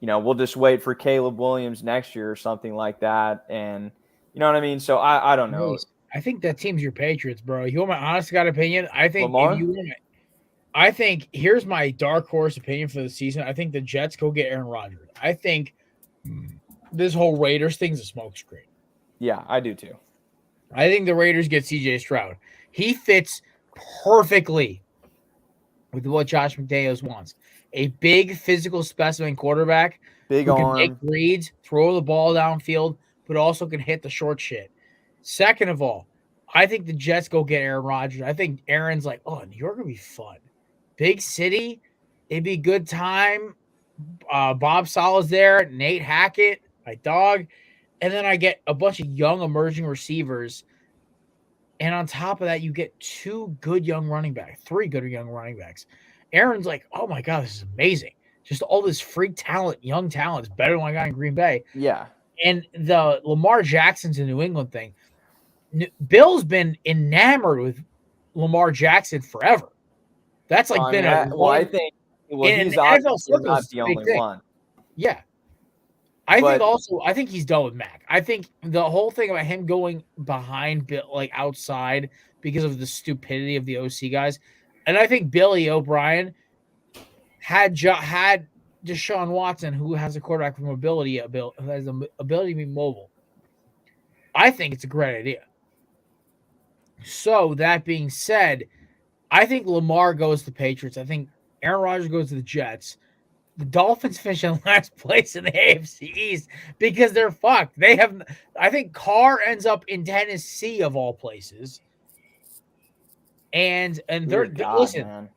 we'll just wait for Caleb Williams next year or something like that. And you know what I mean? So I don't know. I think that team's your Patriots, bro. You want my honest to God opinion? I think Lamar? if you want I think here's my dark horse opinion for the season. I think the Jets go get Aaron Rodgers. I think this whole Raiders thing's a smokescreen. Yeah, I do too. I think the Raiders get CJ Stroud. He fits perfectly with what Josh McDaniels wants. A big physical specimen quarterback Big who can arm. make reads, throw the ball downfield, but also can hit the short shit. Second of all, I think the Jets go get Aaron Rodgers. I think Aaron's like, oh, New York would be fun. Big city, it'd be a good time. Bob Sala's there, Nate Hackett, my dog. And then I get a bunch of young emerging receivers. And on top of that, you get 2 good young running backs, 3 good young running backs. Aaron's like, oh my God, this is amazing. Just all this freak talent, young talent is better than what I got in Green Bay. Yeah. And the Lamar Jackson to New England thing, Bill's been enamored with Lamar Jackson forever. That's like been a I think he's obviously not the only one. Yeah. I think he's done with Mac. I think the whole thing about him going behind Bill, like outside because of the stupidity of the OC guys. And I think Billy O'Brien had Deshaun Watson, who has a quarterback with mobility, who has the ability to be mobile. I think it's a great idea. So that being said, I think Lamar goes to the Patriots. I think Aaron Rodgers goes to the Jets. The Dolphins finish in last place in the AFC East because they're fucked. I think Carr ends up in Tennessee of all places. And listen, man.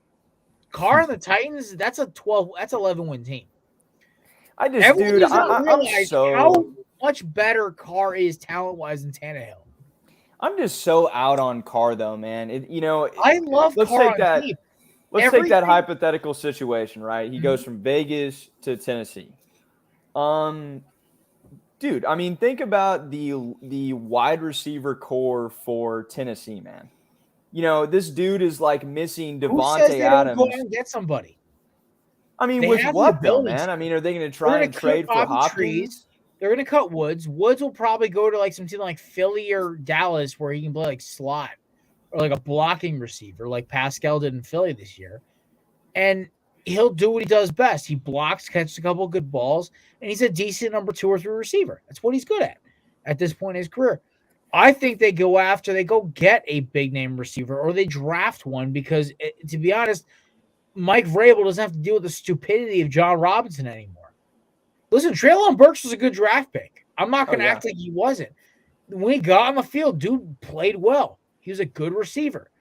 Carr and the Titans, that's 11 win team. I'm so how much better Carr is talent wise than Tannehill. I'm just so out on Carr though, man. I love Carr. Let's take that hypothetical situation, right? He goes from Vegas to Tennessee. Dude, I mean, think about the wide receiver core for Tennessee, man. This dude is like missing Devontae Adams. Go out and get somebody. I mean, with what though, man? I mean, are they going to try and trade for Hopkins? They're going to cut Woods. Woods will probably go to like something like Philly or Dallas where he can play like slot or like a blocking receiver like Pascal did in Philly this year. And he'll do what he does best. He blocks, catches a couple of good balls, and he's a decent number 2 or 3 receiver. That's what he's good at this point in his career. I think they go get a big name receiver or they draft one because, to be honest, Mike Vrabel doesn't have to deal with the stupidity of John Robinson anymore. Listen, Treylon Burks was a good draft pick. I'm not going to act like he wasn't. When he got on the field, dude played well. He was a good receiver.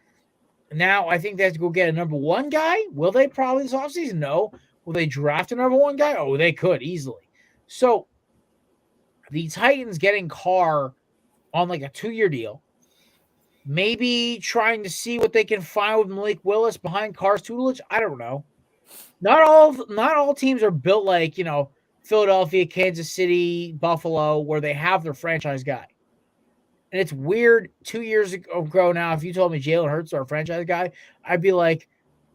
Now, I think they have to go get a number 1 guy. Will they probably this offseason? No. Will they draft a number 1 guy? Oh, they could easily. So, the Titans getting Carr on like a 2-year deal, maybe trying to see what they can find with Malik Willis behind Carr's tutelage. I don't know. Not all teams are built like, Philadelphia, Kansas City, Buffalo, where they have their franchise guy. And it's weird 2 years ago now, if you told me Jalen Hurts is our franchise guy, I'd be like,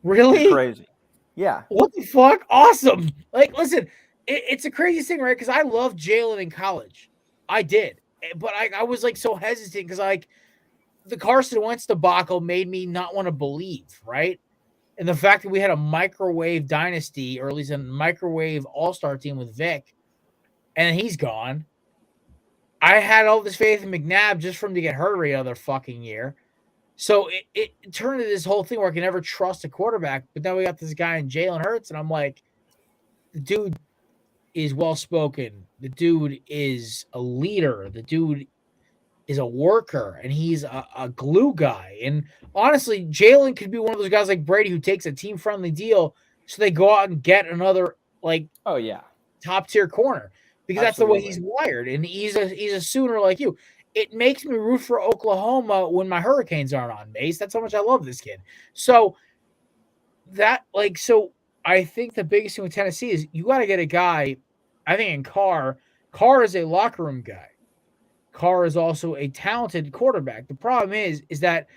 really? Crazy. Yeah. What the fuck? Awesome. Like, listen, it's the craziest thing, right? Because I loved Jalen in college. I did. But I was like so hesitant because like the Carson Wentz debacle made me not want to believe, right? And the fact that we had a microwave dynasty, or at least a microwave all-star team with Vic, and he's gone. I had all this faith in McNabb just for him to get hurt every other fucking year. So it turned into this whole thing where I can never trust a quarterback. But now we got this guy in Jalen Hurts, and I'm like, the dude is well-spoken. The dude is a leader. The dude is a worker, and he's a glue guy. And honestly, Jalen could be one of those guys like Brady who takes a team-friendly deal so they go out and get another, like, top-tier corner because that's the way he's wired. And he's a Sooner like you. it makes me root for Oklahoma when my Hurricanes aren't on, Mace. That's how much I love this kid. So I think the biggest thing with Tennessee is you got to get a guy. I think in Carr is a locker room guy. Carr is also a talented quarterback. The problem is that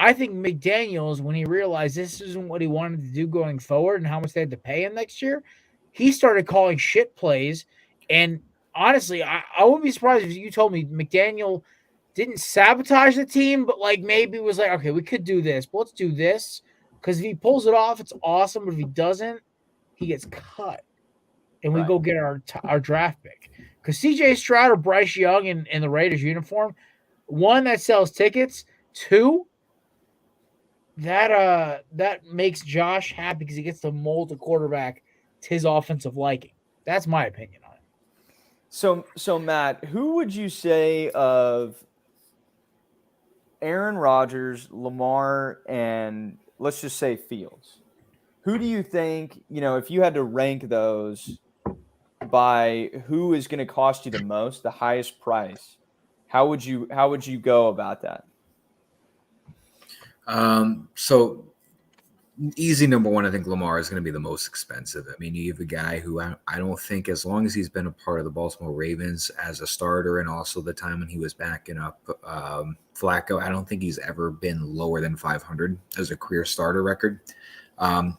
I think McDaniels, when he realized this isn't what he wanted to do going forward and how much they had to pay him next year, he started calling shit plays. And honestly, I wouldn't be surprised if you told me McDaniel didn't sabotage the team, but like maybe was like, okay, we could do this, but let's do this. Because if he pulls it off, it's awesome. But if he doesn't, he gets cut. And we go get our draft pick. Because CJ Stroud or Bryce Young in the Raiders uniform, one, that sells tickets. Two, that makes Josh happy because he gets to mold the quarterback to his offensive liking. That's my opinion on it. So Matt, who would you say of Aaron Rodgers, Lamar, and let's just say Fields? Who do you think, if you had to rank those by who is going to cost you the most, the highest price, how would you go about that? So easy number one, I think Lamar is going to be the most expensive. I mean, you have a guy who I don't think, as long as he's been a part of the Baltimore Ravens as a starter and also the time when he was backing up Flacco, I don't think he's ever been lower than 500 as a career starter record. The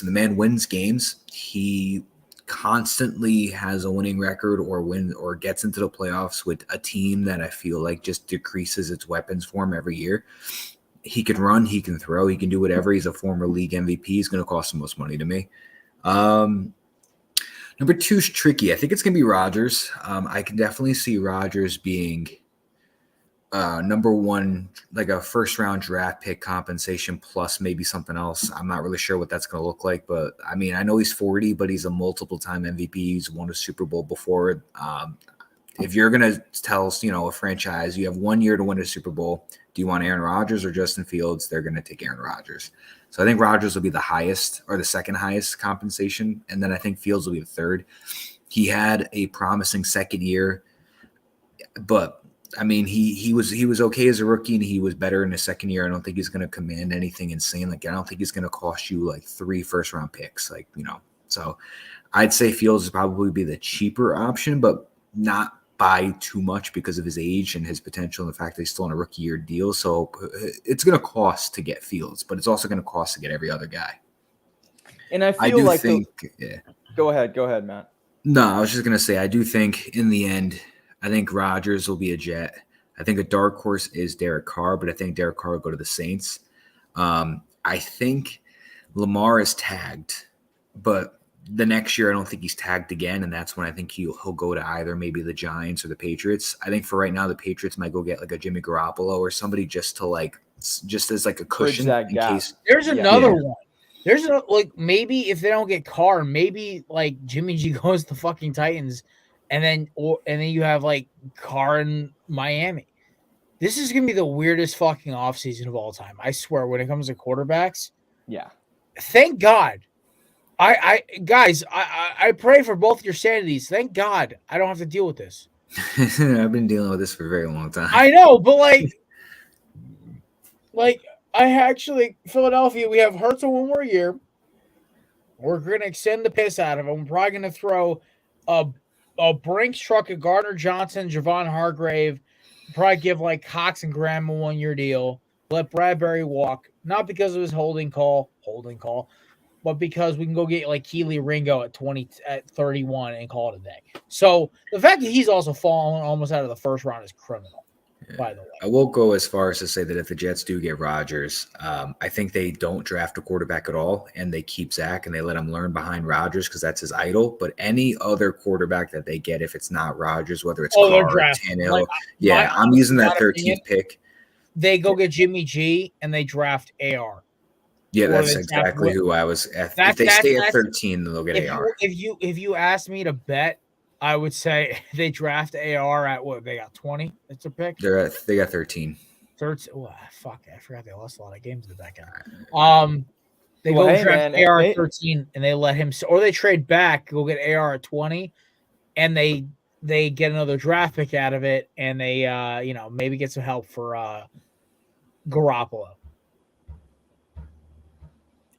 man wins games. He constantly has a winning record or gets into the playoffs with a team that I feel like just decreases its weapons for him every year. He can run, he can throw, he can do whatever. He's a former league MVP. He's going to cost the most money to me. Number two is tricky. I think it's going to be Rodgers. I can definitely see Rodgers being number one, like a first-round draft pick compensation plus maybe something else. I'm not really sure what that's going to look like, but I mean, I know he's 40, but he's a multiple-time MVP. He's won a Super Bowl before. If you're going to tell a franchise you have 1 year to win a Super Bowl, do you want Aaron Rodgers or Justin Fields? They're going to take Aaron Rodgers. So I think Rodgers will be the highest or the second highest compensation, and then I think Fields will be the third. He had a promising second year, but I mean, he was okay as a rookie, and he was better in his second year. I don't think he's going to command anything insane. Like, I don't think he's going to cost you like 3 first-round picks. So I'd say Fields would probably be the cheaper option, but not by too much because of his age and his potential and the fact that he's still on a rookie year deal. So it's going to cost to get Fields, but it's also going to cost to get every other guy. And I feel Go ahead, Matt. No, I was just going to say, I do think in the end, I think Rodgers will be a Jet. I think a dark horse is Derek Carr, but I think Derek Carr will go to the Saints. I think Lamar is tagged, but the next year I don't think he's tagged again, and that's when I think he'll go to either maybe the Giants or the Patriots. I think for right now the Patriots might go get like a Jimmy Garoppolo or somebody just as like a cushion in case. There's another one. There's maybe if they don't get Carr, maybe like Jimmy G goes to fucking Titans. And then you have like Carr in Miami. This is gonna be the weirdest fucking offseason of all time. I swear, when it comes to quarterbacks. Yeah. Thank God. I pray for both your sanities. Thank God I don't have to deal with this. I've been dealing with this for a very long time. I know, but like I actually Philadelphia, we have Hurts on 1 more year. We're gonna extend the piss out of him. We're probably gonna throw a Brinks truck at Gardner Johnson, Javon Hargrave, probably give like Cox and Graham a 1 year deal. Let Bradbury walk, not because of his holding call, but because we can go get like Keely Ringo at 31 and call it a day. So the fact that he's also fallen almost out of the first round is criminal. By the way, I will go as far as to say that if the Jets do get Rodgers, I think they don't draft a quarterback at all, and they keep Zach and they let him learn behind Rodgers because that's his idol. But any other quarterback that they get, if it's not Rodgers, whether it's Carr or Tannehill, I'm using that 13th pick. They go get Jimmy G and they draft AR. Yeah, that's exactly who I was. If they stay at 13, then they'll get AR. If you ask me to bet, I would say they draft AR at what they got 20. It's a pick. They got 13. 13. Oh, fuck! I forgot they lost a lot of games to that guy. They draft AR at 13 and they let him, or they trade back, go get AR at 20, and they they get another draft pick out of it, and they maybe get some help for Garoppolo.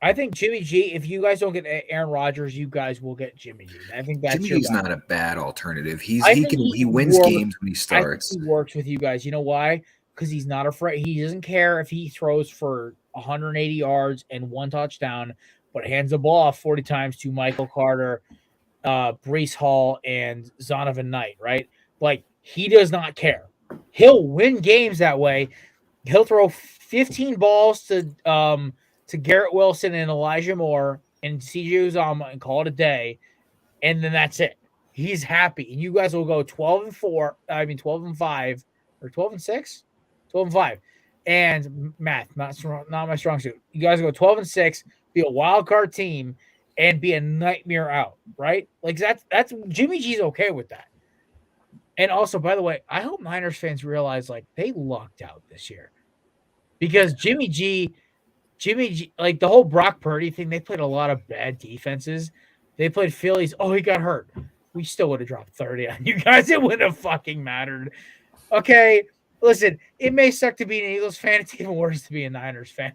I think Jimmy G. If you guys don't get Aaron Rodgers, you guys will get Jimmy G. I think that's Jimmy your G's guy. not a bad alternative. He he wins works- games when he starts. I think he works with you guys. You know why? Because he's not afraid. He doesn't care if he throws for 180 yards and 1 touchdown, but hands the ball off 40 times to Michael Carter, Brees Hall, and Zonovan Knight, right? Like, he does not care. He'll win games that way. He'll throw 15 balls to Garrett Wilson and Elijah Moore and CJ Uzomah and call it a day, and then that's it. He's happy. And you guys will go 12-4. I mean 12-5 or 12-6? 12-5. And math, not my strong suit. You guys go 12-6, be a wild card team, and be a nightmare out, right? Like that's Jimmy G's okay with that. And also, by the way, I hope Niners fans realize like they lucked out this year. Because Jimmy G, like the whole Brock Purdy thing, they played a lot of bad defenses. They played Phillies. Oh, he got hurt. We still would have dropped 30 on you guys. It wouldn't have fucking mattered. Okay, listen, it may suck to be an Eagles fan. It's even worse to be a Niners fan.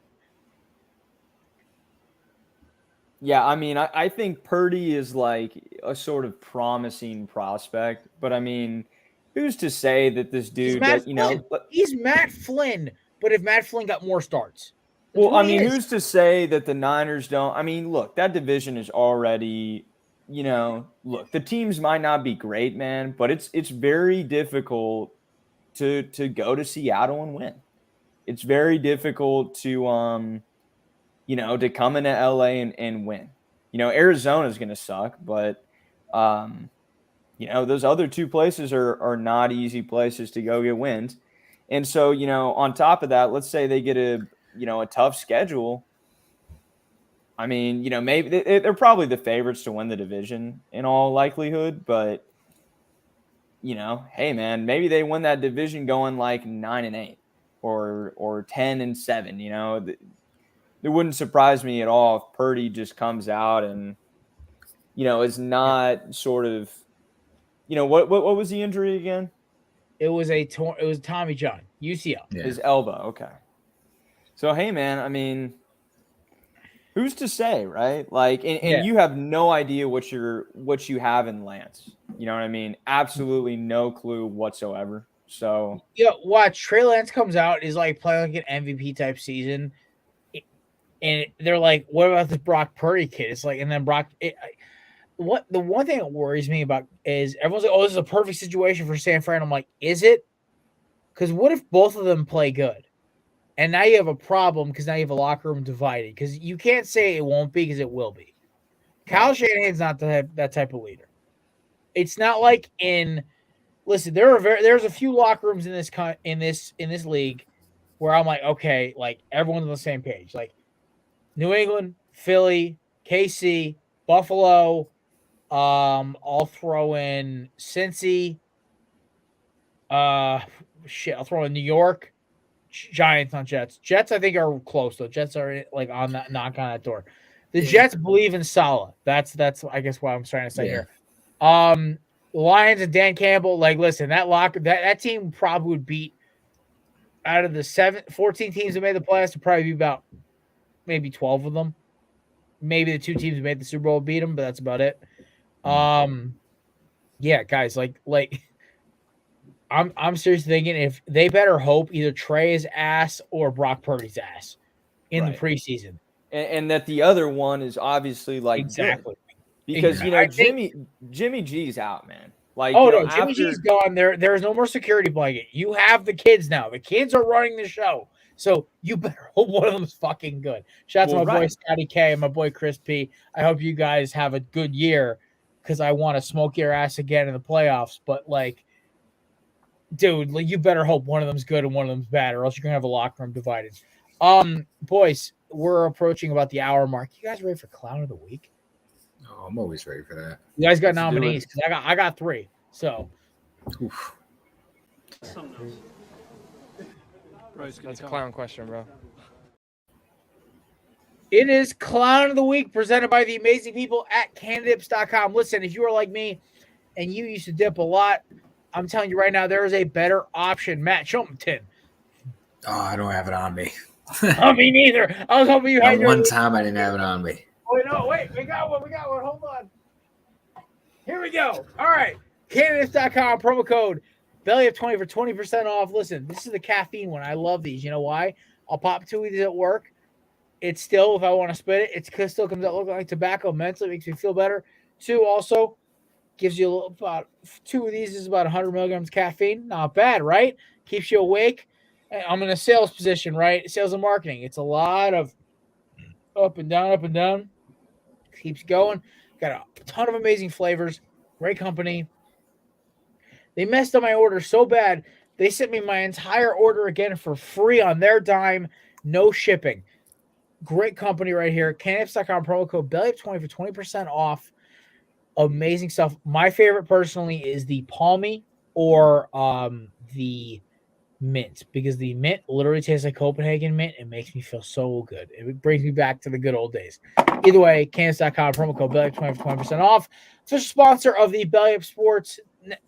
Yeah, I mean, I think Purdy is like a sort of promising prospect, but I mean, who's to say that this dude that he's Matt Flynn, but if Matt Flynn got more starts. Well, I mean, who's to say that the Niners don't? I mean, look, that division is already, look, the teams might not be great, man, but it's very difficult to go to Seattle and win. It's very difficult to to come into LA and win. Arizona's going to suck, but those other 2 places are not easy places to go get wins. And so, on top of that, let's say they get a tough schedule. I mean, maybe they're probably the favorites to win the division in all likelihood, but hey man, maybe they win that division going like 9-8 or 10-7, It wouldn't surprise me at all if Purdy just comes out and, is not sort of, what was the injury again? It was Tommy John, UCL. Yeah. His elbow. Okay. So, hey man, I mean, who's to say, right? Like, and you have no idea what you have in Lance. You know what I mean? Absolutely no clue whatsoever. So watch Trey Lance comes out, is like playing like an MVP type season. And they're like, what about this Brock Purdy kid? It's like, and then the one thing that worries me about is everyone's like, oh, this is a perfect situation for San Fran. I'm like, is it? Because what if both of them play good? And now you have a problem because now you have a locker room divided. Because you can't say it won't be because it will be. Kyle Shanahan's not that type of leader. It's not like listen, there's a few locker rooms in this league where I'm like, okay, like everyone's on the same page. Like New England, Philly, KC, Buffalo. I'll throw in Cincy. I'll throw in New York. Giants, not Jets. Jets, I think, are close though. Jets are like on that knock on that door. The Jets believe in Salah. That's I guess what I'm trying to say here. Lions and Dan Campbell. Like, listen, that team probably would beat out of the 14 teams that made the playoffs. To probably be about maybe 12 of them. Maybe the 2 teams that made the Super Bowl beat them, but that's about it. Yeah, guys, like I'm seriously thinking if they better hope either Trey's ass or Brock Purdy's ass in the preseason. And that the other one is obviously like exactly good. Because Jimmy G's out, man. Like, Jimmy G's gone. There's no more security blanket. You have the kids now. The kids are running the show. So you better hope one of them is fucking good. Shout out to my boy Scotty K and my boy Chris P. I hope you guys have a good year because I want to smoke your ass again in the playoffs. But like, dude, like, you better hope one of them's good and one of them's bad, or else you're gonna have a locker room divided. Boys, we're approaching about the hour mark. You guys ready for Clown of the Week? Oh, I'm always ready for that. You guys got nominees because I got 3. So. Oof. That's a clown question, bro. It is Clown of the Week presented by the amazing people at candidates.com. Listen, if you are like me and you used to dip a lot. I'm telling you right now, there is a better option. Matt Shumpton. Oh, I don't have it on me. Oh, me neither. I was hoping you had That one time I didn't have it on me. Oh, no, wait. We got one. Hold on. Here we go. All right. Candidates.com, promo code BELLYUP20 for 20% off. Listen, this is the caffeine one. I love these. You know why? I'll pop 2 of these at work. It's still, if I want to spit it, it still comes out looking like tobacco mentally. It makes me feel better. 2 also gives you a little, about 2 of these is about 100 milligrams caffeine. Not bad, right? Keeps you awake. I'm in a sales position, right? Sales and marketing. It's a lot of up and down. Keeps going. Got a ton of amazing flavors. Great company. They messed up my order so bad, they sent me my entire order again for free on their dime. No shipping. Great company right here. Candidates.com, promo code BELLYUP20 for 20% off. Amazing stuff. My favorite personally is the Palmy or the mint, because the mint literally tastes like Copenhagen mint. It makes me feel so good. It brings me back to the good old days. Either way, Candidates.com, promo code BELLYUP20 for 20% off. Official sponsor of the Belly Up Sports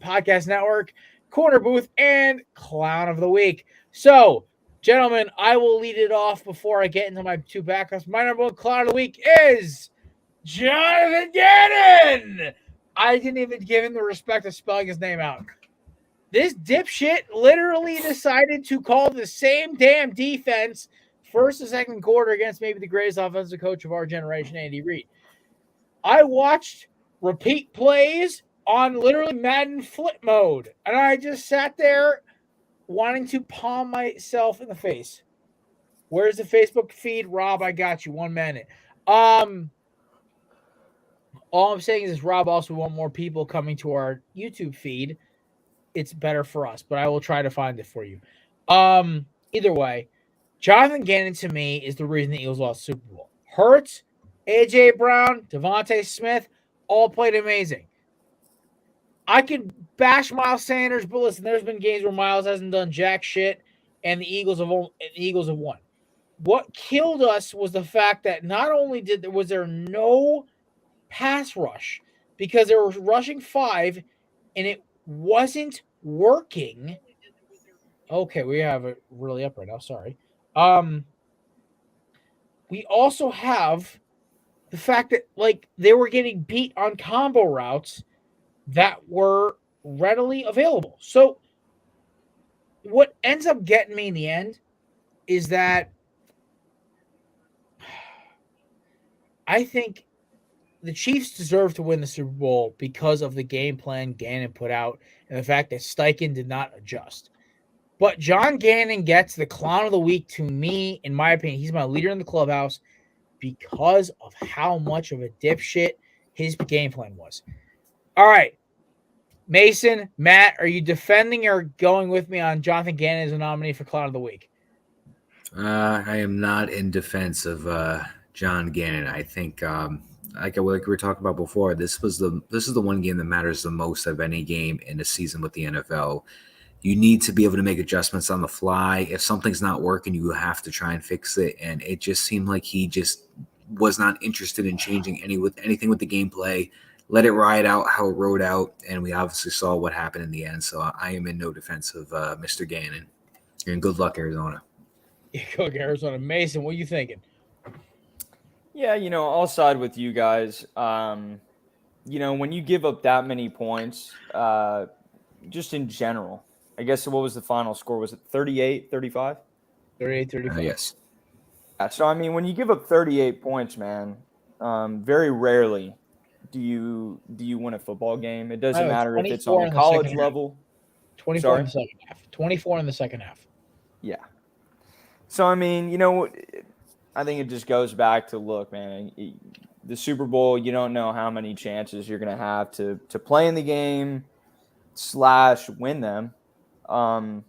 Podcast Network, Corner Booth, and Clown of the Week. So, gentlemen, I will lead it off before I get into my 2 backups. My number 1 Clown of the Week is Jonathan Gannon. I didn't even give him the respect of spelling his name out. This dipshit literally decided to call the same damn defense first and second quarter against maybe the greatest offensive coach of our generation, Andy Reid. I watched repeat plays on literally Madden flip mode, and I just sat there wanting to palm myself in the face. Where's the Facebook feed? Rob, I got you. 1 minute. All I'm saying is, Rob, also want more people coming to our YouTube feed. It's better for us, but I will try to find it for you. Either way, Jonathan Gannon to me is the reason the Eagles lost the Super Bowl. Hurts, A.J. Brown, Devontae Smith all played amazing. I could bash Miles Sanders, but listen, there's been games where Miles hasn't done jack shit, and the Eagles have won. What killed us was the fact that not only was there no pass rush, because they were rushing 5, and it wasn't working. Okay, we have it really up right now. Sorry. We also have the fact that they were getting beat on combo routes that were readily available. So what ends up getting me in the end is that I think the Chiefs deserve to win the Super Bowl because of the game plan Gannon put out and the fact that Steichen did not adjust. But John Gannon gets the Clown of the Week to me, in my opinion. He's my leader in the clubhouse because of how much of a dipshit his game plan was. All right. Mason, Matt, are you defending or going with me on Jonathan Gannon as a nominee for Clown of the Week? I am not in defense of John Gannon. I think like we were talking about before, this is the one game that matters the most of any game in a season with the NFL. You need to be able to make adjustments on the fly. If something's not working, you have to try and fix it. And it just seemed like he just was not interested in changing anything with the gameplay. Let it ride out how it rode out, and we obviously saw what happened in the end. So I am in no defense of Mr. Gannon. And good luck, Arizona. Yeah, good luck, Arizona. Mason, what are you thinking? Yeah, I'll side with you guys. When you give up that many points, just in general, I guess what was the final score? Was it 38, 35? 38, 35. Yes. Yeah, so, when you give up 38 points, man, very rarely do you win a football game. It doesn't matter if it's on the college level. 24 in the second half. 24 in the second half. Yeah. So, I think it just goes back to, look, man, the Super Bowl, you don't know how many chances you're going to have to play in the game / win them. You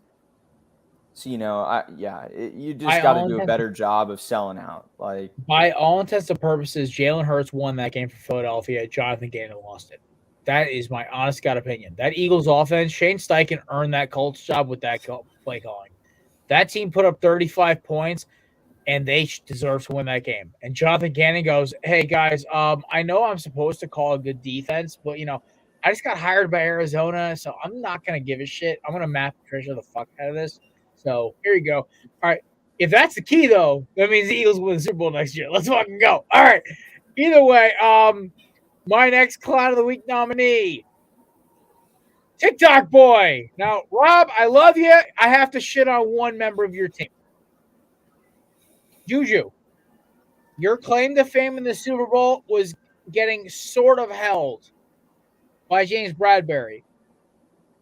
just got to do a better job of selling out. By all intents and purposes, Jalen Hurts won that game for Philadelphia. Jonathan Gannon lost it. That is my honest God opinion. That Eagles offense, Shane Steichen earned that Colts job with that play calling. That team put up 35 points, and they deserve to win that game. And Jonathan Gannon goes, hey, guys, I know I'm supposed to call a good defense, but, I just got hired by Arizona, so I'm not gonna give a shit. I'm gonna Matt Patricia the fuck out of this. So here you go. All right. If that's the key, though, that means the Eagles win the Super Bowl next year. Let's fucking go. All right. Either way, my next Clown of the Week nominee, TikTok boy. Now, Rob, I love you. I have to shit on one member of your team. Juju, your claim to fame in the Super Bowl was getting sort of held by James Bradbury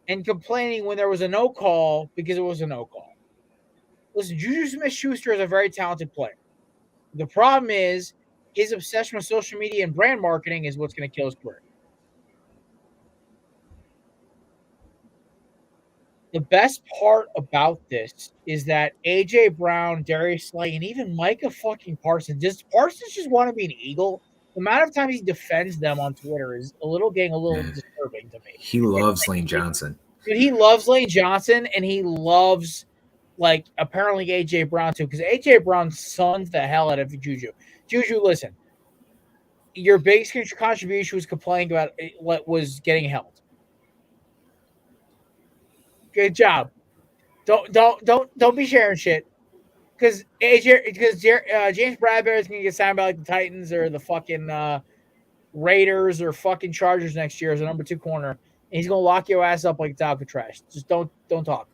and complaining when there was a no call because it was a no call. Listen, Juju Smith-Schuster is a very talented player. The problem is his obsession with social media and brand marketing is what's going to kill his career. The best part about this is that A.J. Brown, Darius Slay, and even Micah fucking Parsons, does Parsons just want to be an Eagle? The amount of times he defends them on Twitter is getting a little disturbing to me. He loves Lane Johnson. But he loves Lane Johnson, and he loves, apparently A.J. Brown, too, because A.J. Brown sons the hell out of Juju. Juju, listen, your biggest contribution was complaining about what was getting held. Good job. Don't be sharing shit, because James Bradbury is gonna get signed by the Titans or the fucking Raiders or fucking Chargers next year as a number 2 corner, and he's gonna lock your ass up like it's Alcatraz. Just don't talk.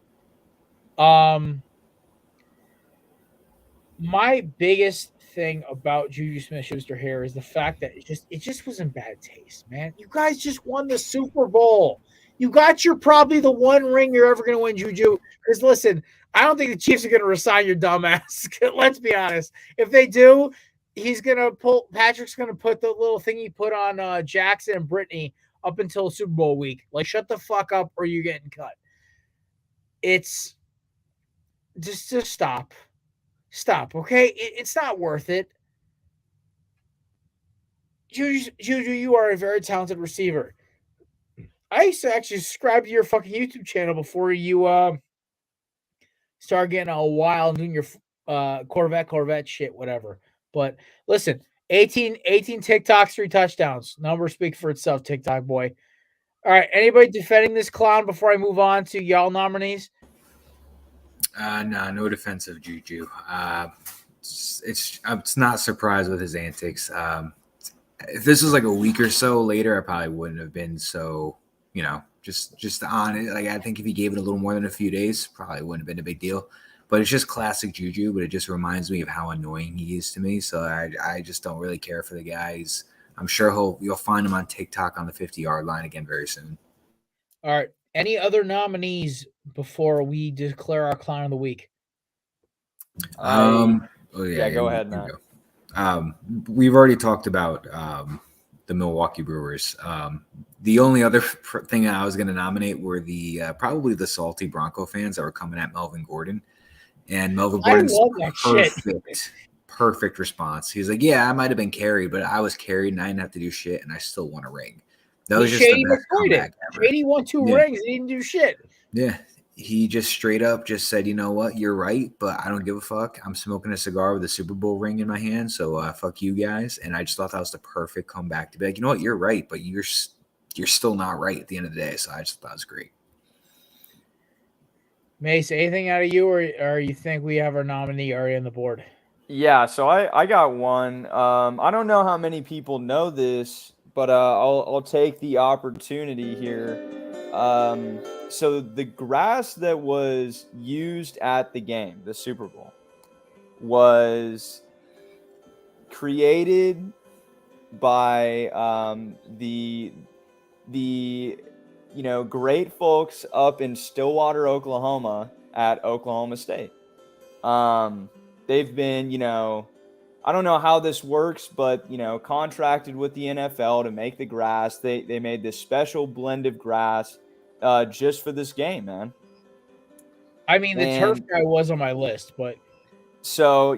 My biggest thing about Juju Smith-Schuster here is the fact that it just was in bad taste, man. You guys just won the Super Bowl. You got probably the one ring you're ever going to win, Juju. Because listen, I don't think the Chiefs are going to resign your dumb ass. Let's be honest. If they do, Patrick's going to put the little thing he put on Jackson and Brittany up until Super Bowl week. Shut the fuck up or you're getting cut. It's just stop. Stop, okay? It's not worth it. Juju, you are a very talented receiver. I used to actually subscribe to your fucking YouTube channel before you start getting all wild and doing your Corvette shit, whatever. But listen, 18 TikToks, 3 touchdowns. Number speak for itself, TikTok boy. All right, anybody defending this clown before I move on to y'all nominees? No defense of Juju. It's not surprised with his antics. If this was like a week or so later, I probably wouldn't have been so, just on it. I think if he gave it a little more than a few days, probably wouldn't have been a big deal. But it's just classic Juju, but it just reminds me of how annoying he is to me. So I just don't really care for the guy. I'm sure you'll find him on TikTok on the 50-yard line again very soon. All right. Any other nominees before we declare our clown of the week? Go ahead, Matt. We've already talked about the Milwaukee Brewers. The only other thing I was going to nominate were probably the salty Bronco fans that were coming at Melvin Gordon. And Melvin Gordon's perfect response. He's like, yeah, I might have been carried, but I was carried and I didn't have to do shit, and I still won a ring. That was just the best comeback ever. Shady won 2 rings and he didn't do shit. Yeah. He just straight up just said, you know what, you're right, but I don't give a fuck. I'm smoking a cigar with a Super Bowl ring in my hand, so fuck you guys. And I just thought that was the perfect comeback to be like, you know what, you're right, but you're still not right at the end of the day. So I just thought it was great. Mace, anything out of you, or you think we have our nominee already on the board? Yeah, so I got one. I don't know how many people know this, but I'll take the opportunity here. So the grass that was used at the game, the Super Bowl, was created by the great folks up in Stillwater, Oklahoma at Oklahoma State. They've been, I don't know how this works, but, contracted with the NFL to make the grass. They made this special blend of grass just for this game, man. I mean, the turf guy was on my list, but. So,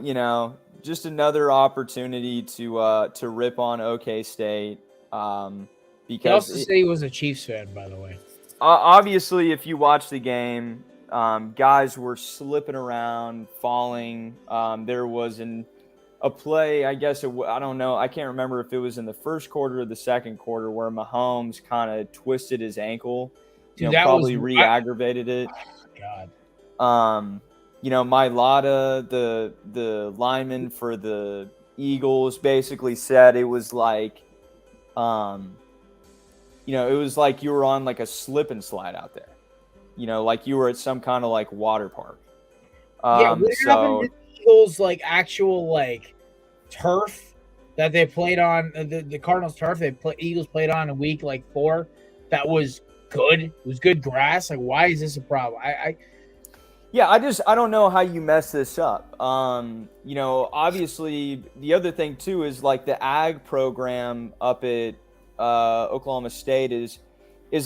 just another opportunity to rip on OK State. Because he also said he was a Chiefs fan, by the way. Obviously, if you watch the game, guys were slipping around, falling. There was a play, I guess, I don't know. I can't remember if it was in the first quarter or the second quarter where Mahomes kind of twisted his ankle, Dude, that probably was re-aggravated it. God. Mailata, the lineman for the Eagles, basically said it was like, it was like you were on like a slip and slide out there, like you were at some kind of like water park. What happened to the Eagles like actual like turf that they played on the Cardinals turf Eagles played on in week like 4? That was good. It was good grass. Like, why is this a problem? I don't know how you mess this up. Obviously the other thing too is like the ag program up at Oklahoma State is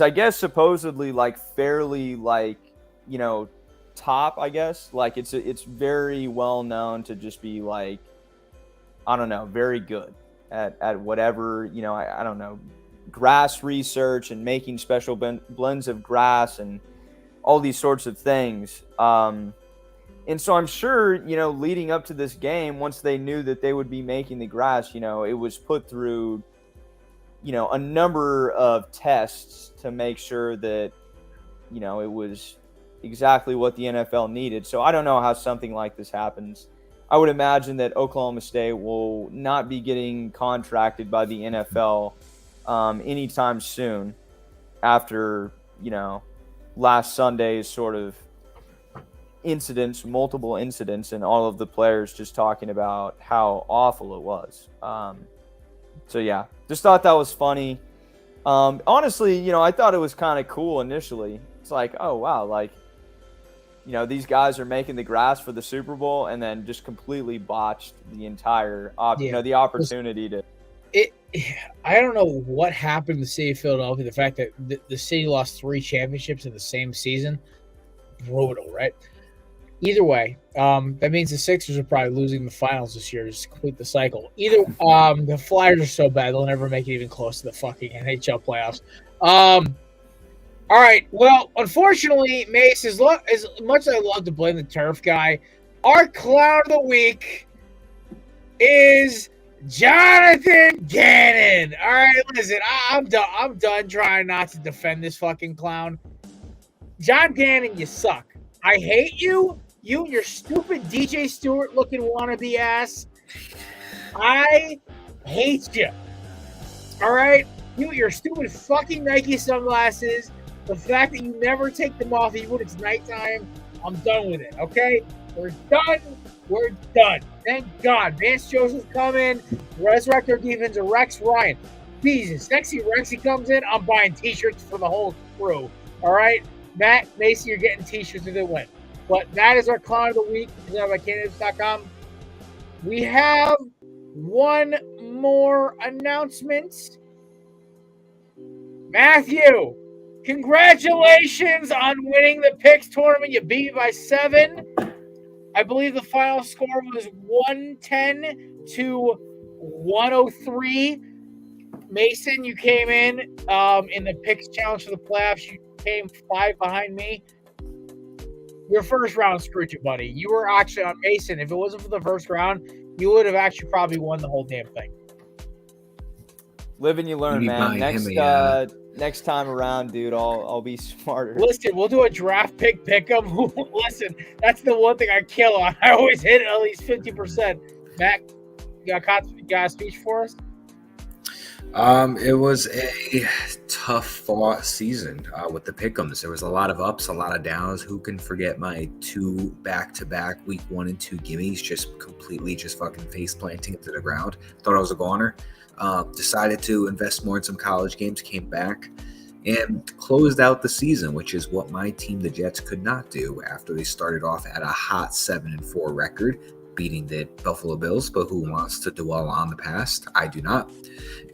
I guess supposedly like fairly like, top, I guess. Like it's very well known to just be like, I don't know, very good at whatever, I don't know, grass research and making special blends of grass and all these sorts of things. And so I'm sure, leading up to this game, once they knew that they would be making the grass, it was put through, a number of tests to make sure that, it was exactly what the NFL needed. So I don't know how something like this happens. I would imagine that Oklahoma State will not be getting contracted by the NFL anytime soon after, last Sunday's sort of multiple incidents, and all of the players just talking about how awful it was. So yeah, just thought that was funny. Honestly, I thought it was kind of cool initially. It's like, oh wow, like, these guys are making the grass for the Super Bowl and then just completely botched the entire, the opportunity to. I don't know what happened to the city of Philadelphia. The fact that the city lost 3 championships in the same season, brutal, right? Either way, that means the Sixers are probably losing the finals this year to complete the cycle. The Flyers are so bad they'll never make it even close to the fucking NHL playoffs. All right. Well, unfortunately, Mace, as much as I love to blame the turf guy, our clown of the week is Jonathan Gannon. All right, listen, I'm done. I'm done trying not to defend this fucking clown. John Gannon, you suck. I hate you. You and your stupid DJ Stewart looking wannabe ass. I hate you. All right? You and your stupid fucking Nike sunglasses. The fact that you never take them off even when it's nighttime, I'm done with it, okay? We're done. We're done. Thank God. Vance Joseph's coming. Resurrect our defense of Rex Ryan. Jesus. Next year Rexy comes in, I'm buying T-shirts for the whole crew. All right? Matt, Macy, you're getting T-shirts if they win. But that is our clown of the week. Candidates.com. We have one more announcement. Matthew, congratulations on winning the picks tournament. You beat me by 7. I believe the final score was 110 to 103. Mason, you came in the picks challenge for the playoffs. You came 5 behind me. Your first round screwed you, buddy. You were actually on Mason. If it wasn't for the first round, you would have actually probably won the whole damn thing. Live and you learn, man. Next time around, dude, I'll be smarter. Listen, we'll do a draft pick pick'em. Listen, that's the one thing I kill on. I always hit at least 50%. Matt, you got a speech for us? It was a tough fought season with the pick'ems. There was a lot of ups, a lot of downs. Who can forget my 2 back-to-back week 1 and 2 gimmies, just completely just fucking face planting into the ground. Thought I was a goner. Decided to invest more in some college games, came back and closed out the season, which is what my team, the Jets, could not do after they started off at a hot 7-4 record, beating the Buffalo Bills. But who wants to dwell on the past? I do not.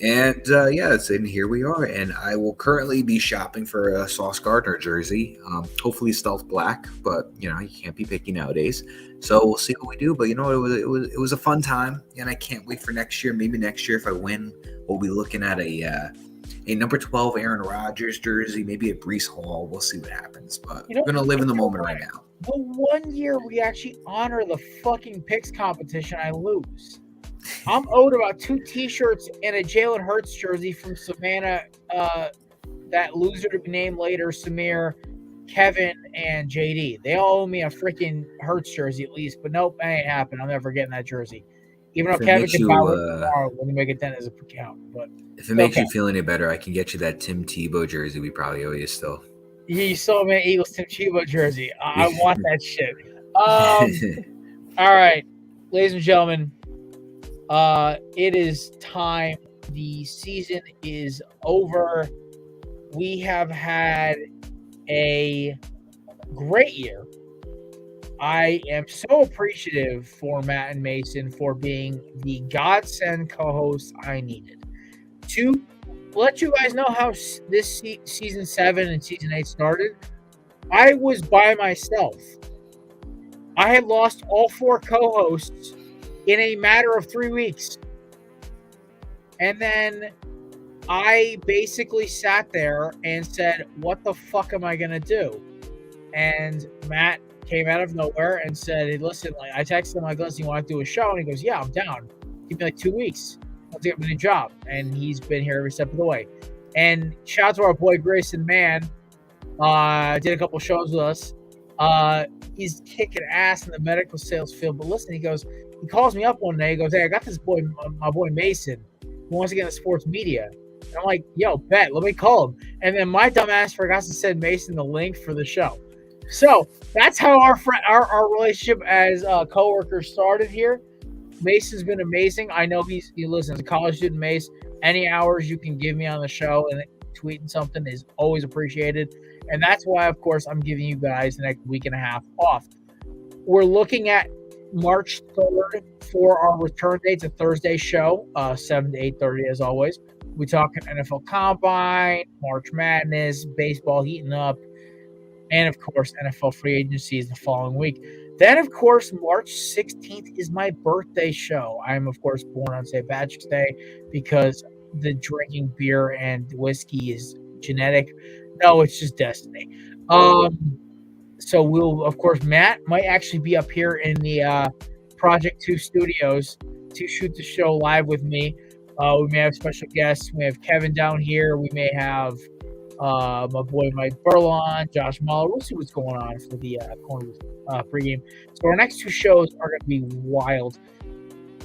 And and here we are. And I will currently be shopping for a Sauce Gardner jersey, hopefully stealth black, but you can't be picky nowadays. So we'll see what we do. But it was a fun time, and I can't wait for next year. Maybe next year, if I win, we'll be looking at a number 12 Aaron Rodgers jersey, maybe a Breece Hall. We'll see what happens. But we're gonna live in the moment right now. The one year we actually honor the fucking picks competition, I lose. I'm owed about 2 T-shirts and a Jalen Hurts jersey from Savannah. That loser to be named later, Samir, Kevin, and JD. They all owe me a freaking Hurts jersey at least, but nope, that ain't happening. I'm never getting that jersey. Even though If it Kevin makes can you, buy one tomorrow when we make it 10 as a account. But if it makes you feel any better, I can get you that Tim Tebow jersey we probably owe you still. You saw me Eagles Tim Tebow jersey. I want that shit. All right, ladies and gentlemen, it is time. The season is over. We have had a great year. I am so appreciative for Matt and Mason for being the godsend co-hosts I needed to let you guys know how this season 7 and season 8 started. I was by myself. I had lost all 4 co-hosts in a matter of 3 weeks. And then I basically sat there and said, what the fuck am I going to do? And Matt came out of nowhere and said, hey, listen, like, I texted him, like, listen, you want to do a show? And he goes, yeah, I'm down. Give me like 2 weeks. I'll take a new job. And he's been here every step of the way. And shout out to our boy Grayson Mann. Did a couple shows with us. He's kicking ass in the medical sales field. But listen, he calls me up one day. He goes, hey, I got this boy, my boy Mason, who wants to get into sports media. And I'm like, yo, bet, let me call him. And then my dumb ass forgot to send Mason the link for the show. So that's how our relationship as coworkers started here. Mason's been amazing. I know he listens to college student Mace. Any hours you can give me on the show and tweeting something is always appreciated. And that's why, of course, I'm giving you guys the next week and a half off. We're looking at March 3rd for our return date. It's a Thursday show, 7 to 8:30 as always. We're talking NFL Combine, March Madness, baseball heating up, and, of course, NFL free agency is the following week. Then, of course, March 16th is my birthday show. I'm, of course, born on St. Patrick's Day because the drinking beer and whiskey is genetic. No, it's just destiny. So we'll, of course, Matt might actually be up here in the Project 2 studios to shoot the show live with me. We may have special guests. We have Kevin down here. We may have my boy Mike Burlon, Josh Muller. We'll see what's going on for the Korner pregame. So our next 2 shows are going to be wild.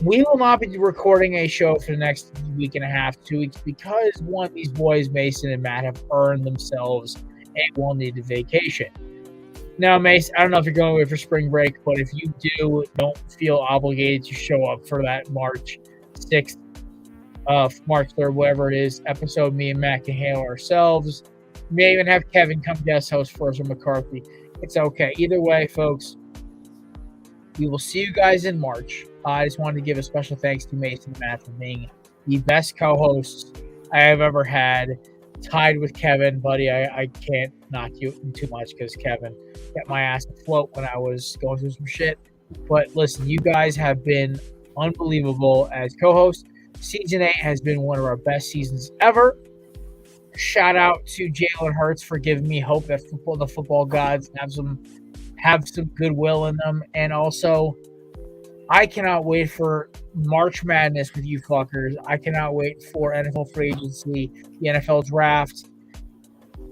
We will not be recording a show for the next week and a half, 2 weeks, because one of these boys, Mason and Matt, have earned themselves a well-needed vacation. Now, Mace, I don't know if you're going away for spring break, but if you do, don't feel obligated to show up for that March 6th, March 3rd, whatever it is, episode. Me and Matt can handle ourselves. We may even have Kevin come guest host for us or McCarthy. It's okay. Either way, folks, we will see you guys in March. I just wanted to give a special thanks to Mason and Matt for being the best co-hosts I have ever had, tied with Kevin. Buddy, I can't knock you too much because Kevin kept my ass afloat when I was going through some shit. But listen, you guys have been unbelievable as co-hosts. Season 8 has been one of our best seasons ever. Shout out to Jalen Hurts for giving me hope that the football gods have some goodwill in them. And also, I cannot wait for March Madness with you fuckers. I cannot wait for NFL free agency, the NFL draft,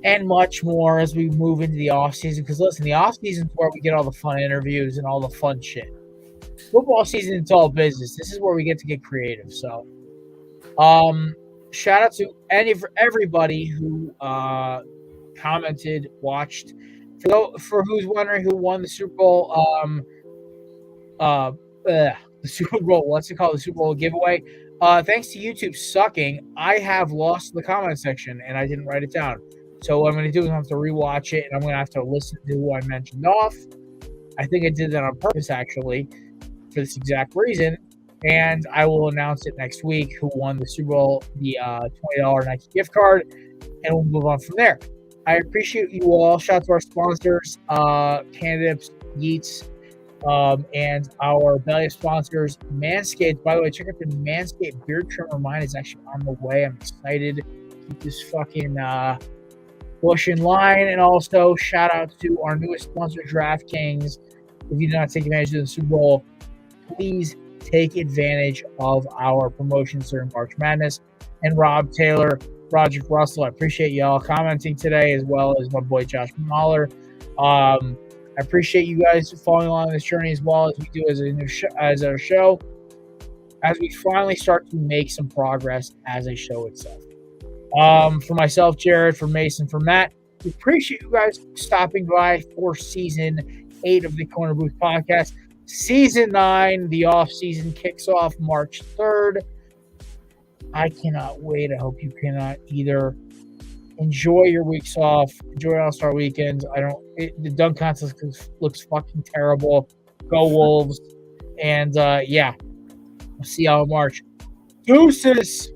and much more as we move into the offseason. Because listen, the offseason is where we get all the fun interviews and all the fun shit. Football season, it's all business. This is where we get to get creative. So, shout out to everybody who commented, watched. For who's wondering who won the Super Bowl, the Super Bowl, what's it called? The Super Bowl giveaway. Thanks to YouTube sucking, I have lost the comment section and I didn't write it down. So what I'm going to do is I have to rewatch it and I'm going to have to listen to who I mentioned off. I think I did that on purpose, actually, for this exact reason. And I will announce it next week who won the Super Bowl, the $20 Nike gift card, and we'll move on from there. I appreciate you all. Shout out to our sponsors, Candidates, Yeats, and our belly sponsors, Manscaped. By the way, check out the Manscaped beard trimmer. Mine is actually on the way. I'm excited. Keep this fucking bush in line. And also, shout out to our newest sponsor, DraftKings. If you did not take advantage of the Super Bowl, please take advantage of our promotions during March Madness. And Rob Taylor, Roger Russell, I appreciate y'all commenting today, as well as my boy Josh Mahler. I appreciate you guys following along this journey as well as we do as our show, as we finally start to make some progress as a show itself. For myself, Jared, for Mason, for Matt, we appreciate you guys stopping by for season 8 of the Corner Booth podcast. Season 9, the off-season, kicks off March 3rd. I cannot wait. I hope you cannot either. Enjoy your weeks off. Enjoy All-Star weekends. The dunk contest looks fucking terrible. Go Wolves. And, we'll see y'all in March. Deuces!